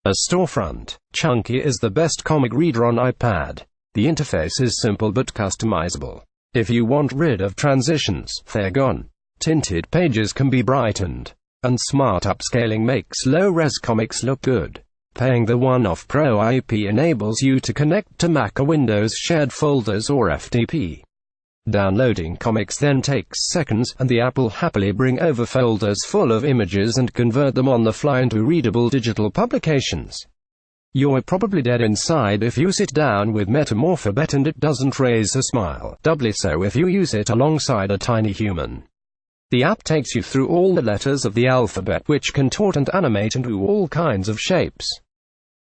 a storefront. Chunky is the best comic reader on iPad. The interface is simple but customizable. If you want rid of transitions, they're gone. Tinted pages can be brightened. And smart upscaling makes low-res comics look good. Paying the one-off Pro IP enables you to connect to Mac or Windows shared folders or FTP. Downloading comics then takes seconds, and the app will happily bring over folders full of images and convert them on the fly into readable digital publications. You're probably dead inside if you sit down with Metamorphobet and it doesn't raise a smile, doubly so if you use it alongside a tiny human. The app takes you through all the letters of the alphabet, which contort and animate into all kinds of shapes.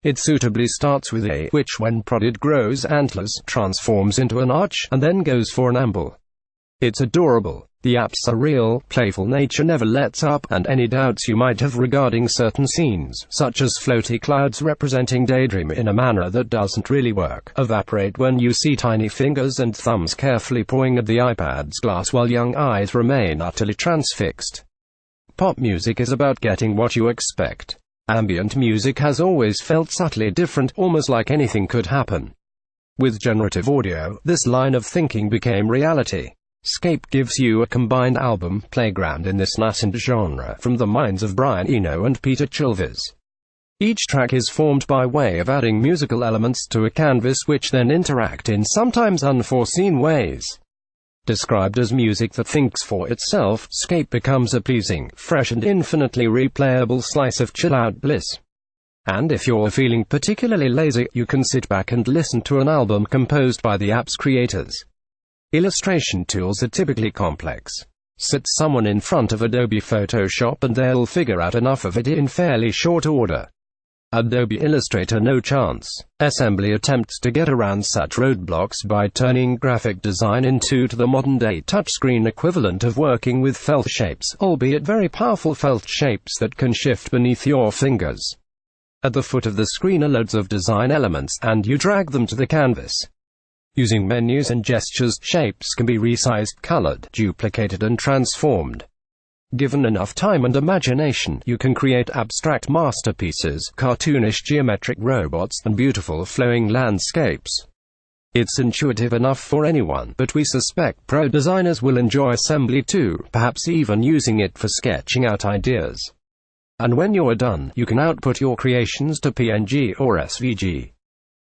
It suitably starts with A, which when prodded grows antlers, transforms into an arch, and then goes for an amble. It's adorable. The app's surreal, playful nature never lets up, and any doubts you might have regarding certain scenes, such as floaty clouds representing daydream in a manner that doesn't really work, evaporate when you see tiny fingers and thumbs carefully pawing at the iPad's glass while young eyes remain utterly transfixed. Pop music is about getting what you expect. Ambient music has always felt subtly different, almost like anything could happen. With generative audio, this line of thinking became reality. Scape gives you a combined album playground in this nascent genre from the minds of Brian Eno and Peter Chilvers. Each track is formed by way of adding musical elements to a canvas which then interact in sometimes unforeseen ways. Described as music that thinks for itself, Scape becomes a pleasing, fresh and infinitely replayable slice of chill-out bliss. And if you're feeling particularly lazy, you can sit back and listen to an album composed by the app's creators. Illustration tools are typically complex. Sit someone in front of Adobe Photoshop and they'll figure out enough of it in fairly short order. Adobe Illustrator no chance. Assembly attempts to get around such roadblocks by turning graphic design into the modern-day touchscreen equivalent of working with felt shapes, albeit very powerful felt shapes that can shift beneath your fingers. At the foot of the screen are loads of design elements, and you drag them to the canvas. Using menus and gestures, shapes can be resized, colored, duplicated and transformed. Given enough time and imagination, you can create abstract masterpieces, cartoonish geometric robots, and beautiful flowing landscapes. It's intuitive enough for anyone, but we suspect pro designers will enjoy assembly too, perhaps even using it for sketching out ideas. And when you're done, you can output your creations to PNG or SVG.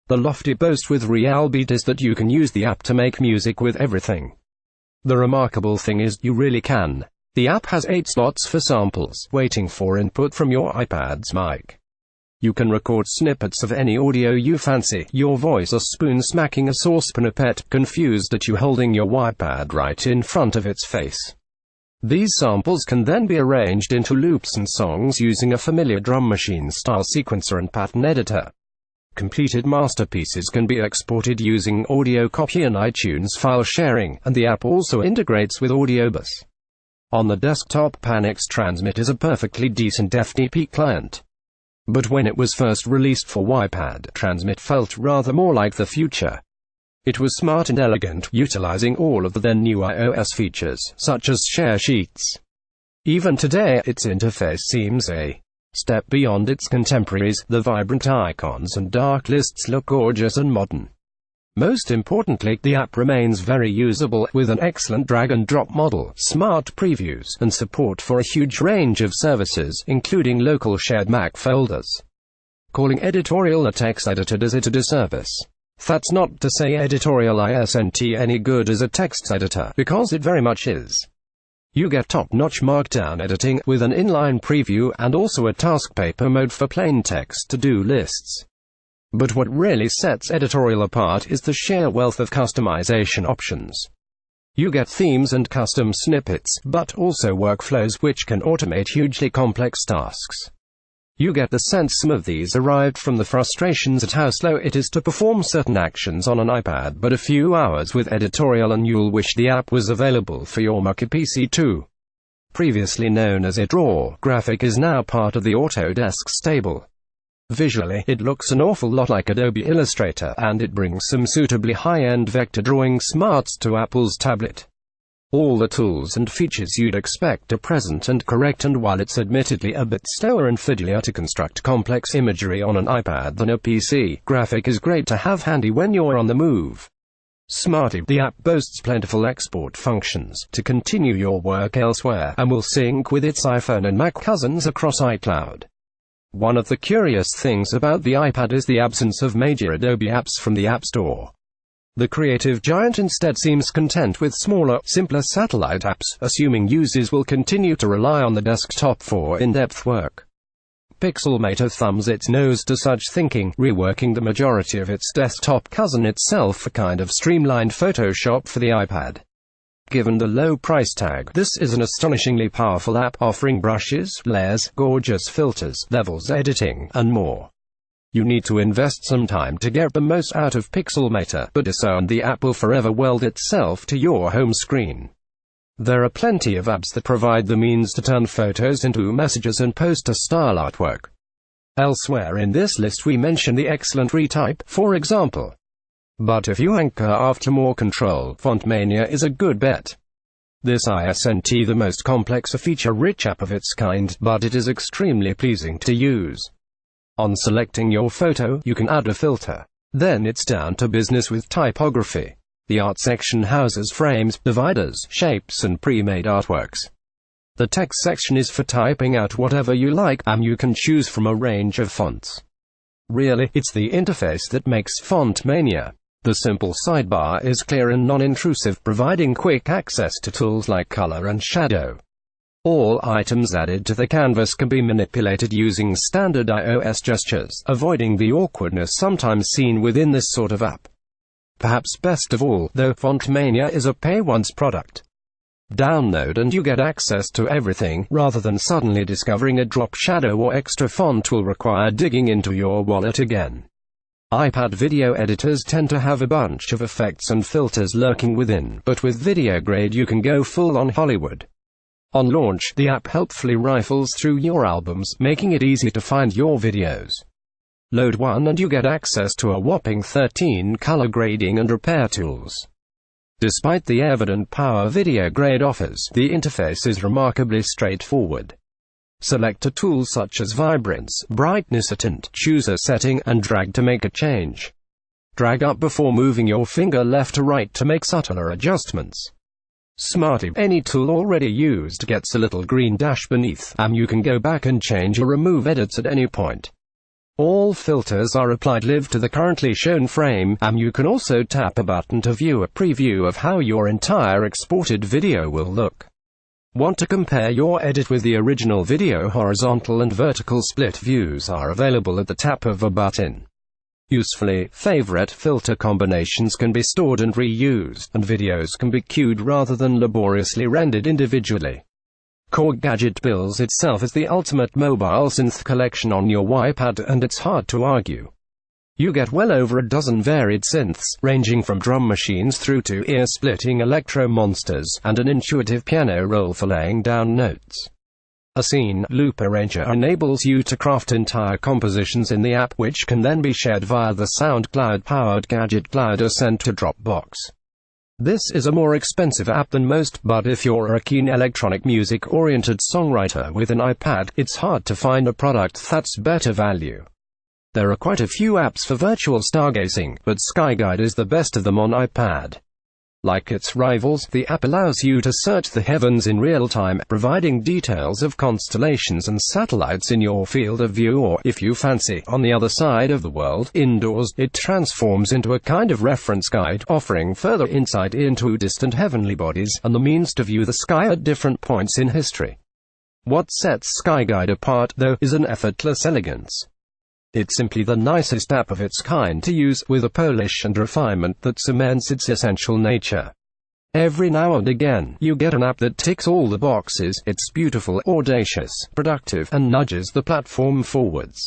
The lofty boast with RealBeat is that you can use the app to make music with everything. The remarkable thing is, you really can. The app has 8 slots for samples, waiting for input from your iPad's mic. You can record snippets of any audio you fancy, your voice or spoon smacking a saucepan, a pet confused at you holding your iPad right in front of its face. These samples can then be arranged into loops and songs using a familiar drum machine-style sequencer and pattern editor. Completed masterpieces can be exported using Audio Copy and iTunes file sharing, and the app also integrates with AudioBus. On the desktop, Panix Transmit is a perfectly decent FTP client. But when it was first released for iPad, Transmit felt rather more like the future. It was smart and elegant, utilizing all of the then new iOS features, such as share sheets. Even today, its interface seems a step beyond its contemporaries. The vibrant icons and dark lists look gorgeous and modern. Most importantly, the app remains very usable, with an excellent drag-and-drop model, smart previews, and support for a huge range of services, including local shared Mac folders. Calling editorial a text editor does it a disservice. That's not to say editorial isn't any good as a text editor, because it very much is. You get top-notch markdown editing, with an inline preview, and also a task paper mode for plain text to-do lists. But what really sets editorial apart is the sheer wealth of customization options. You get themes and custom snippets, but also workflows which can automate hugely complex tasks. You get the sense some of these arrived from the frustrations at how slow it is to perform certain actions on an iPad, but a few hours with editorial and you'll wish the app was available for your Mac PC too. Previously known as iDraw, Graphic is now part of the Autodesk stable. Visually, it looks an awful lot like Adobe Illustrator, and it brings some suitably high-end vector drawing smarts to Apple's tablet. All the tools and features you'd expect are present and correct, and while it's admittedly a bit slower and fiddlier to construct complex imagery on an iPad than a PC, Graphic is great to have handy when you're on the move. Smarty, the app boasts plentiful export functions to continue your work elsewhere, and will sync with its iPhone and Mac cousins across iCloud. One of the curious things about the iPad is the absence of major Adobe apps from the App Store. The creative giant instead seems content with smaller, simpler satellite apps, assuming users will continue to rely on the desktop for in-depth work. Pixelmator thumbs its nose to such thinking, reworking the majority of its desktop cousin itself, a kind of streamlined Photoshop for the iPad. Given the low price tag, this is an astonishingly powerful app, offering brushes, layers, gorgeous filters, levels editing, and more. You need to invest some time to get the most out of Pixelmator, but and the app will forever weld itself to your home screen. There are plenty of apps that provide the means to turn photos into messages and poster-style artwork. Elsewhere in this list we mention the excellent Retype, for example. But if you hanker after more control, FontMania is a good bet. This isn't the most complex or feature-rich app of its kind, but it is extremely pleasing to use. On selecting your photo, you can add a filter. Then it's down to business with typography. The art section houses frames, dividers, shapes, and pre-made artworks. The text section is for typing out whatever you like, and you can choose from a range of fonts. Really, it's the interface that makes FontMania. The simple sidebar is clear and non-intrusive, providing quick access to tools like color and shadow. All items added to the canvas can be manipulated using standard iOS gestures, avoiding the awkwardness sometimes seen within this sort of app. Perhaps best of all, though, FontMania is a pay-once product. Download and you get access to everything, rather than suddenly discovering a drop shadow or extra font will require digging into your wallet again. iPad video editors tend to have a bunch of effects and filters lurking within, but with Video Grade you can go full on Hollywood. On launch, the app helpfully rifles through your albums, making it easy to find your videos. Load one and you get access to a whopping 13 color grading and repair tools. Despite the evident power Video Grade offers, the interface is remarkably straightforward. Select a tool such as vibrance, brightness, tint, choose a setting, and drag to make a change. Drag up before moving your finger left to right to make subtler adjustments. Smarty, any tool already used gets a little green dash beneath, and you can go back and change or remove edits at any point. All filters are applied live to the currently shown frame, and you can also tap a button to view a preview of how your entire exported video will look. Want to compare your edit with the original video? Horizontal and vertical split views are available at the tap of a button. Usefully, favorite filter combinations can be stored and reused, and videos can be queued rather than laboriously rendered individually. Core Gadget bills itself as the ultimate mobile synth collection on your iPad, and it's hard to argue. You get well over a dozen varied synths, ranging from drum machines through to ear-splitting electro monsters, and an intuitive piano roll for laying down notes. A scene loop arranger enables you to craft entire compositions in the app, which can then be shared via the SoundCloud-powered Gadget Cloud or sent to Dropbox. This is a more expensive app than most, but if you're a keen electronic music-oriented songwriter with an iPad, it's hard to find a product that's better value. There are quite a few apps for virtual stargazing, but SkyGuide is the best of them on iPad. Like its rivals, the app allows you to search the heavens in real time, providing details of constellations and satellites in your field of view, or, if you fancy, on the other side of the world, indoors. It transforms into a kind of reference guide, offering further insight into distant heavenly bodies, and the means to view the sky at different points in history. What sets SkyGuide apart, though, is an effortless elegance. It's simply the nicest app of its kind to use, with a polish and refinement that cements its essential nature. Every now and again, you get an app that ticks all the boxes. It's beautiful, audacious, productive, and nudges the platform forwards.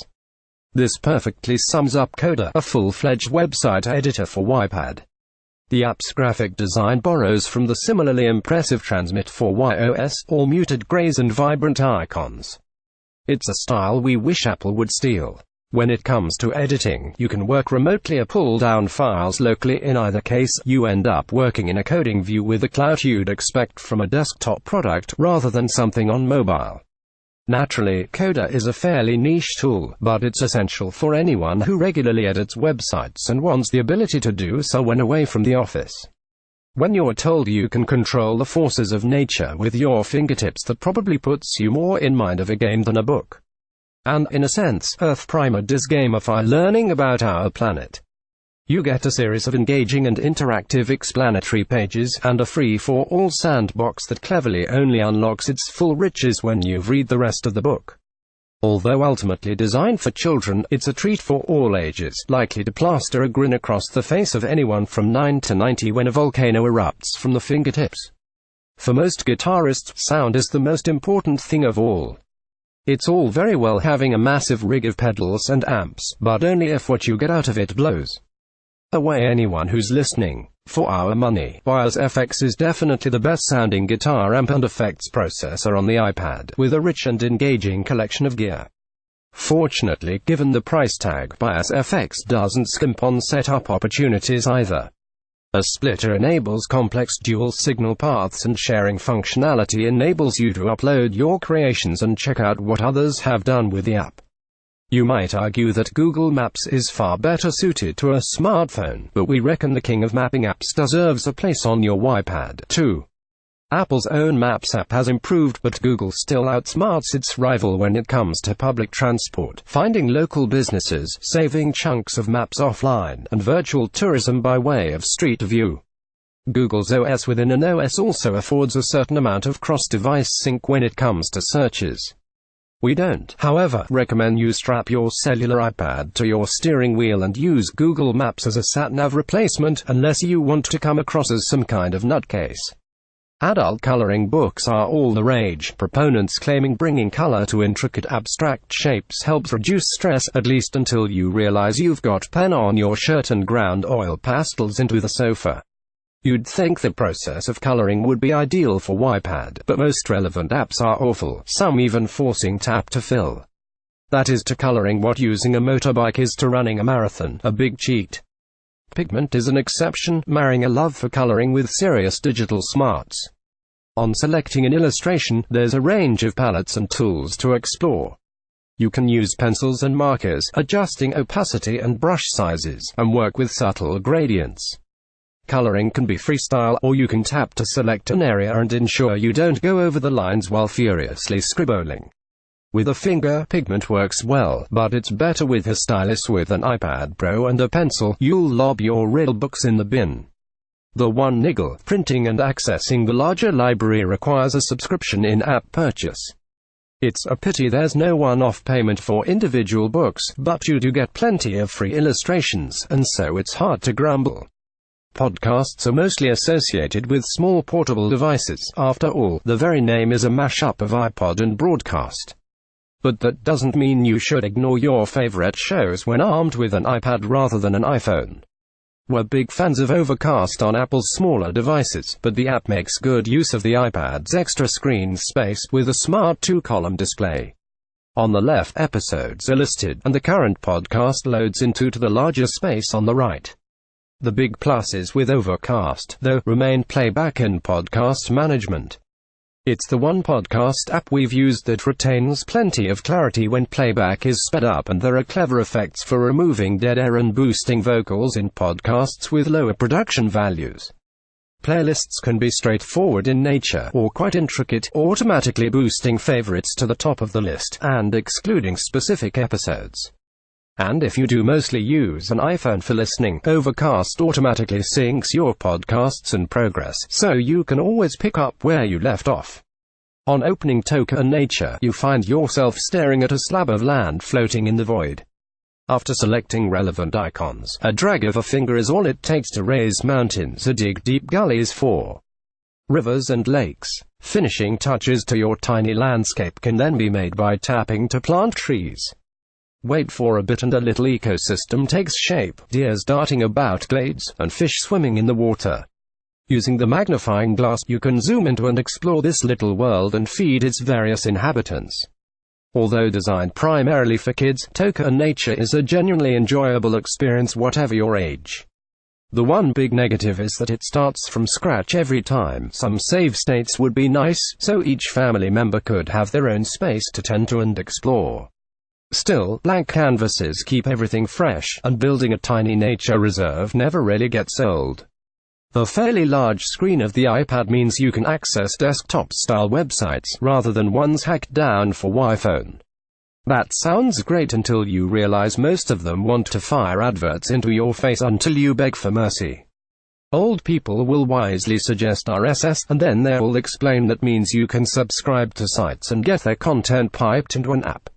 This perfectly sums up Coda, a full-fledged website editor for iPad. The app's graphic design borrows from the similarly impressive Transmit for iOS, all muted grays and vibrant icons. It's a style we wish Apple would steal. When it comes to editing, you can work remotely or pull down files locally. In either case, you end up working in a coding view with the clout you'd expect from a desktop product, rather than something on mobile. Naturally, Coda is a fairly niche tool, but it's essential for anyone who regularly edits websites and wants the ability to do so when away from the office. When you're told you can control the forces of nature with your fingertips, that probably puts you more in mind of a game than a book. And, in a sense, Earth Primer does gamify learning about our planet. You get a series of engaging and interactive explanatory pages, and a free-for-all sandbox that cleverly only unlocks its full riches when you've read the rest of the book. Although ultimately designed for children, it's a treat for all ages, likely to plaster a grin across the face of anyone from 9 to 90 when a volcano erupts from the fingertips. For most guitarists, sound is the most important thing of all. It's all very well having a massive rig of pedals and amps, but only if what you get out of it blows away anyone who's listening. For our money, BuzzFresh is definitely the best sounding guitar amp and effects processor on the iPad, with a rich and engaging collection of gear. Fortunately, given the price tag, BuzzFresh doesn't skimp on setup opportunities either. A splitter enables complex dual signal paths, and sharing functionality enables you to upload your creations and check out what others have done with the app. You might argue that Google Maps is far better suited to a smartphone, but we reckon the king of mapping apps deserves a place on your iPad, too. Apple's own Maps app has improved, but Google still outsmarts its rival when it comes to public transport, finding local businesses, saving chunks of maps offline, and virtual tourism by way of Street View. Google's OS within an OS also affords a certain amount of cross-device sync when it comes to searches. We don't, however, recommend you strap your cellular iPad to your steering wheel and use Google Maps as a sat-nav replacement, unless you want to come across as some kind of nutcase. Adult coloring books are all the rage, proponents claiming bringing color to intricate abstract shapes helps reduce stress, at least until you realize you've got pen on your shirt and ground oil pastels into the sofa. You'd think the process of coloring would be ideal for iPad, but most relevant apps are awful, some even forcing tap to fill. That is to coloring what using a motorbike is to running a marathon, a big cheat. Pigment is an exception, marrying a love for coloring with serious digital smarts. On selecting an illustration, there's a range of palettes and tools to explore. You can use pencils and markers, adjusting opacity and brush sizes, and work with subtle gradients. Coloring can be freestyle, or you can tap to select an area and ensure you don't go over the lines while furiously scribbling. With a finger, pigment works well, but it's better with a stylus. With an iPad Pro and a pencil, you'll lob your real books in the bin. The one niggle, printing and accessing the larger library requires a subscription in-app purchase. It's a pity there's no one-off payment for individual books, but you do get plenty of free illustrations, and so it's hard to grumble. Podcasts are mostly associated with small portable devices. After all, the very name is a mashup of iPod and broadcast. But that doesn't mean you should ignore your favorite shows when armed with an iPad rather than an iPhone. We're big fans of Overcast on Apple's smaller devices, but the app makes good use of the iPad's extra screen space, with a smart 2-column display. On the left, episodes are listed, and the current podcast loads into the larger space on the right. The big pluses with Overcast, though, remain playback and podcast management. It's the one podcast app we've used that retains plenty of clarity when playback is sped up, and there are clever effects for removing dead air and boosting vocals in podcasts with lower production values. Playlists can be straightforward in nature, or quite intricate, automatically boosting favorites to the top of the list, and excluding specific episodes. And if you do mostly use an iPhone for listening, Overcast automatically syncs your podcasts and progress, so you can always pick up where you left off. On opening Toka and Nature, you find yourself staring at a slab of land floating in the void. After selecting relevant icons, a drag of a finger is all it takes to raise mountains or dig deep gullies for rivers and lakes. Finishing touches to your tiny landscape can then be made by tapping to plant trees. Wait for a bit and a little ecosystem takes shape, deers darting about glades, and fish swimming in the water. Using the magnifying glass, you can zoom into and explore this little world and feed its various inhabitants. Although designed primarily for kids, Toka and Nature is a genuinely enjoyable experience whatever your age. The one big negative is that it starts from scratch every time. Some save states would be nice, so each family member could have their own space to tend to and explore. Still, blank canvases keep everything fresh, and building a tiny nature reserve never really gets old. The fairly large screen of the iPad means you can access desktop-style websites, rather than ones hacked down for iPhone. That sounds great until you realize most of them want to fire adverts into your face until you beg for mercy. Old people will wisely suggest RSS, and then they'll explain that means you can subscribe to sites and get their content piped into an app.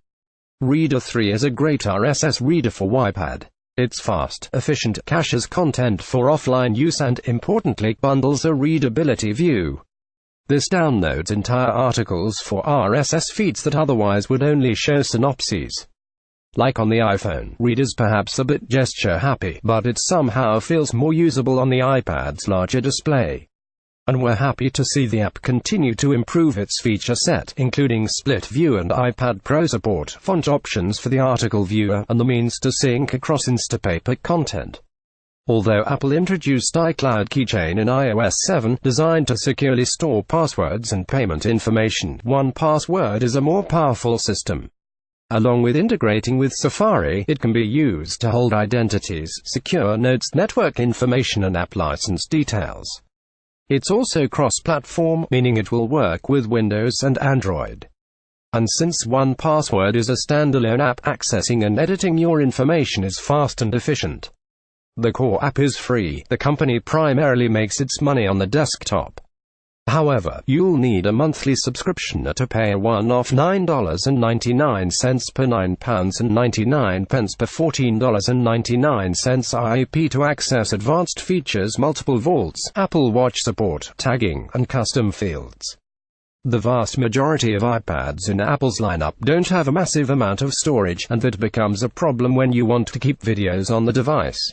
Reader 3 is a great RSS reader for iPad. It's fast, efficient, caches content for offline use, and, importantly, bundles a readability view. This downloads entire articles for RSS feeds that otherwise would only show synopses. Like on the iPhone, readers perhaps a bit gesture-happy, but it somehow feels more usable on the iPad's larger display. And we're happy to see the app continue to improve its feature set, including split view and iPad Pro support, font options for the article viewer, and the means to sync across Instapaper content. Although Apple introduced iCloud Keychain in iOS 7, designed to securely store passwords and payment information, 1Password is a more powerful system. Along with integrating with Safari, it can be used to hold identities, secure notes, network information, and app license details. It's also cross-platform, meaning it will work with Windows and Android. And since 1Password is a standalone app, accessing and editing your information is fast and efficient. The core app is free. The company primarily makes its money on the desktop. However, you'll need a monthly subscription to pay a one-off $9.99 per £9.99 per $14.99 IP to access advanced features, multiple vaults, Apple Watch support, tagging, and custom fields. The vast majority of iPads in Apple's lineup don't have a massive amount of storage, and that becomes a problem when you want to keep videos on the device.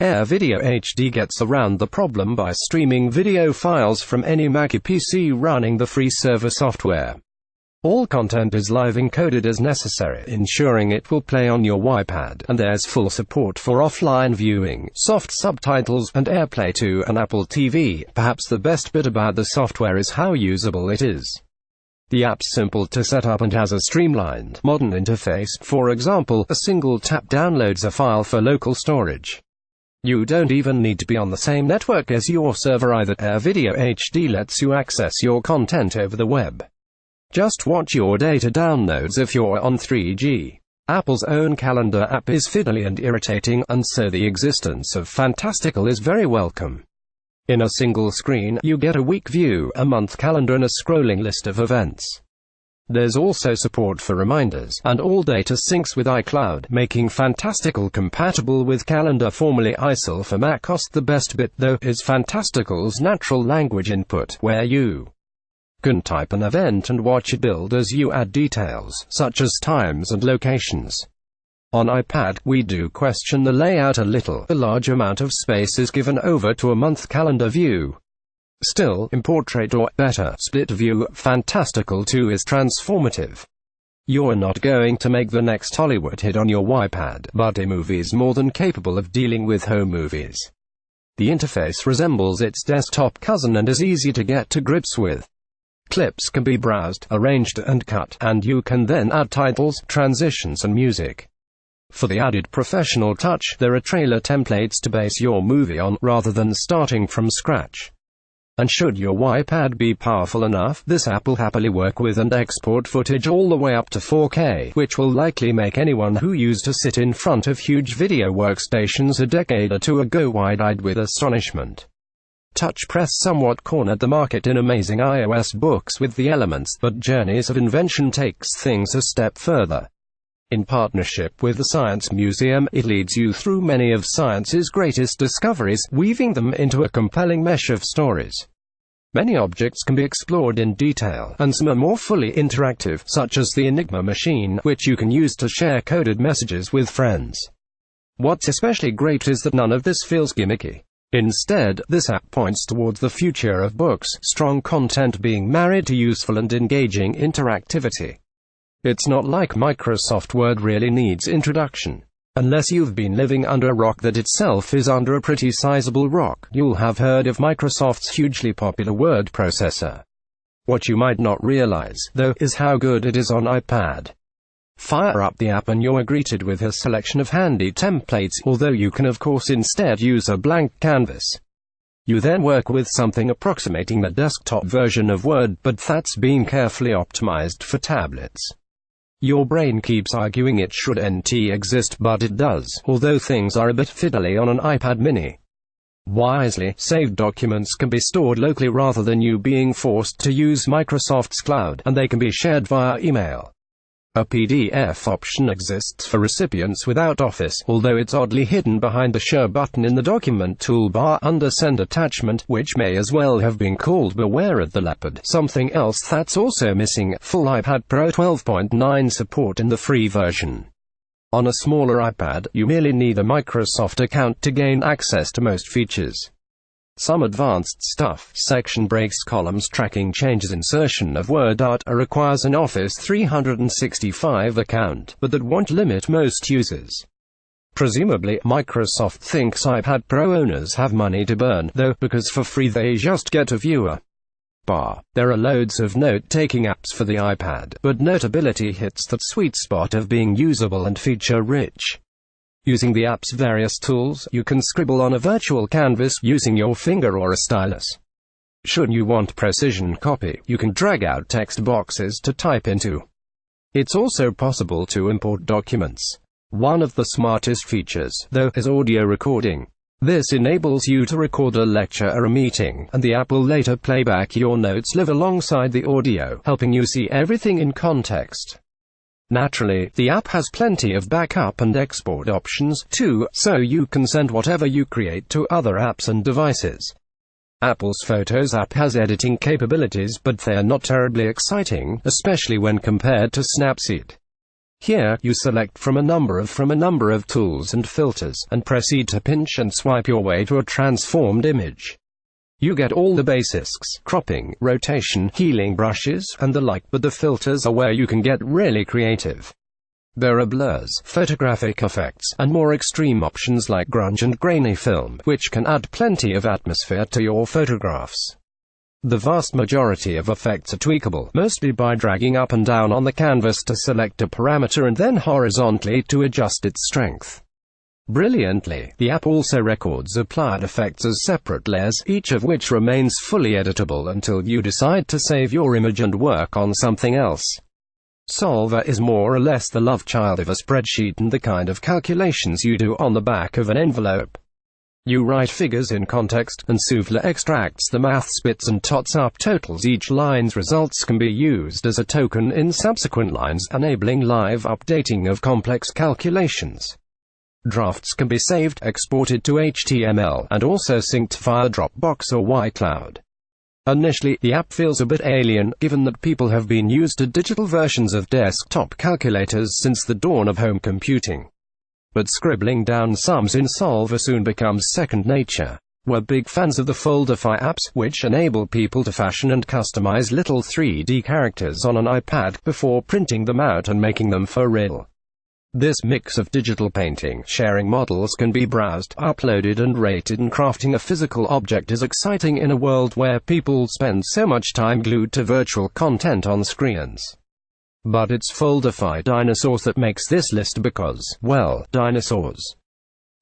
Air Video HD gets around the problem by streaming video files from any Mac PC running the free server software. All content is live encoded as necessary, ensuring it will play on your iPad, and there's full support for offline viewing, soft subtitles, and AirPlay to an Apple TV. Perhaps the best bit about the software is how usable it is. The app's simple to set up and has a streamlined, modern interface. For example, a single tap downloads a file for local storage. You don't even need to be on the same network as your server either. Air Video HD lets you access your content over the web. Just watch your data downloads if you're on 3G. Apple's own calendar app is fiddly and irritating, and so the existence of Fantastical is very welcome. In a single screen, you get a week view, a month calendar, and a scrolling list of events. There's also support for reminders, and all data syncs with iCloud, making Fantastical compatible with Calendar, formerly iSol for macOS. The best bit, though, is Fantastical's natural language input, where you can type an event and watch it build as you add details, such as times and locations. On iPad, we do question the layout a little. A large amount of space is given over to a month calendar view. Still, in portrait or, better, split view, Fantastical 2 is transformative. You're not going to make the next Hollywood hit on your iPad, but iMovie is more than capable of dealing with home movies. The interface resembles its desktop cousin and is easy to get to grips with. Clips can be browsed, arranged, and cut, and you can then add titles, transitions, and music. For the added professional touch, there are trailer templates to base your movie on, rather than starting from scratch. And should your iPad be powerful enough, this app will happily work with and export footage all the way up to 4K, which will likely make anyone who used to sit in front of huge video workstations a decade or two ago wide-eyed with astonishment. Touch Press somewhat cornered the market in amazing iOS books with the Elements, but Journeys of Invention takes things a step further. In partnership with the Science Museum, it leads you through many of science's greatest discoveries, weaving them into a compelling mesh of stories. Many objects can be explored in detail, and some are more fully interactive, such as the Enigma machine, which you can use to share coded messages with friends. What's especially great is that none of this feels gimmicky. Instead, this app points towards the future of books, strong content being married to useful and engaging interactivity. It's not like Microsoft Word really needs introduction. Unless you've been living under a rock that itself is under a pretty sizable rock, you'll have heard of Microsoft's hugely popular word processor. What you might not realize, though, is how good it is on iPad. Fire up the app and you're greeted with a selection of handy templates, although you can of course instead use a blank canvas. You then work with something approximating the desktop version of Word, but that's been carefully optimized for tablets. Your brain keeps arguing it shouldn't exist, but it does, although things are a bit fiddly on an iPad mini. Wisely, saved documents can be stored locally rather than you being forced to use Microsoft's cloud, and they can be shared via email. A PDF option exists for recipients without Office, although it's oddly hidden behind the Share button in the document toolbar under Send Attachment, which may as well have been called Beware of the Leopard. Something else that's also missing: full iPad Pro 12.9 support in the free version. On a smaller iPad, you merely need a Microsoft account to gain access to most features. Some advanced stuff, section breaks, columns, tracking changes, insertion of Word data, requires an Office 365 account, but that won't limit most users. Presumably, Microsoft thinks iPad Pro owners have money to burn, though, because for free they just get a viewer bar. There are loads of note-taking apps for the iPad, but Notability hits that sweet spot of being usable and feature-rich. Using the app's various tools, you can scribble on a virtual canvas using your finger or a stylus. Should you want precision copy, you can drag out text boxes to type into. It's also possible to import documents. One of the smartest features, though, is audio recording. This enables you to record a lecture or a meeting, and the app will later play back your notes live alongside the audio, helping you see everything in context. Naturally, the app has plenty of backup and export options, too, so you can send whatever you create to other apps and devices. Apple's Photos app has editing capabilities, but they are not terribly exciting, especially when compared to Snapseed. Here, you select from a number of tools and filters, and proceed to pinch and swipe your way to a transformed image. You get all the basics: cropping, rotation, healing brushes, and the like, but the filters are where you can get really creative. There are blurs, photographic effects, and more extreme options like grunge and grainy film, which can add plenty of atmosphere to your photographs. The vast majority of effects are tweakable, mostly by dragging up and down on the canvas to select a parameter and then horizontally to adjust its strength. Brilliantly, the app also records applied effects as separate layers, each of which remains fully editable until you decide to save your image and work on something else. Solver is more or less the love child of a spreadsheet and the kind of calculations you do on the back of an envelope. You write figures in context, and Souffle extracts the math spits and tots up totals. Each line's results can be used as a token in subsequent lines, enabling live updating of complex calculations. Drafts can be saved, exported to HTML, and also synced via Dropbox or iCloud. Initially, the app feels a bit alien, given that people have been used to digital versions of desktop calculators since the dawn of home computing. But scribbling down sums in Solver soon becomes second nature. We're big fans of the Foldify apps, which enable people to fashion and customize little 3D characters on an iPad, before printing them out and making them for real. This mix of digital painting, sharing models can be browsed, uploaded and rated, and crafting a physical object is exciting in a world where people spend so much time glued to virtual content on screens. But it's Foldify dinosaurs that makes this list because, well, dinosaurs.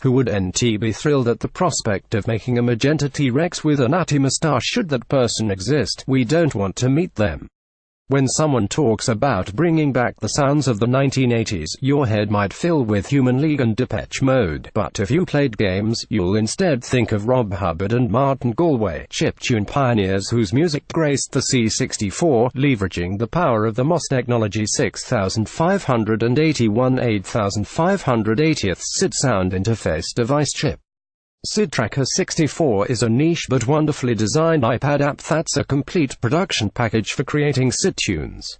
Who would be thrilled at the prospect of making a magenta T-Rex with a natty moustache? Should that person exist, we don't want to meet them. When someone talks about bringing back the sounds of the 1980s, your head might fill with Human League and Depeche Mode, but if you played games, you'll instead think of Rob Hubbard and Martin Galway, chiptune pioneers whose music graced the C64, leveraging the power of the MOS technology. 6581 8580th SID sound interface device chip. SID Tracker 64 is a niche but wonderfully designed iPad app that's a complete production package for creating SID tunes.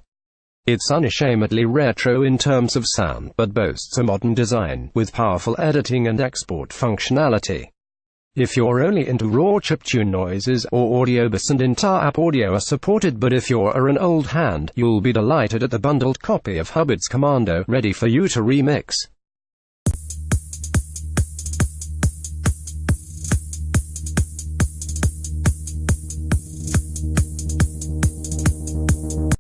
It's unashamedly retro in terms of sound, but boasts a modern design, with powerful editing and export functionality. If you're only into raw chiptune noises or audio, bus and entire app audio are supported, but if you're an old hand, you'll be delighted at the bundled copy of Hubbard's Commando, ready for you to remix.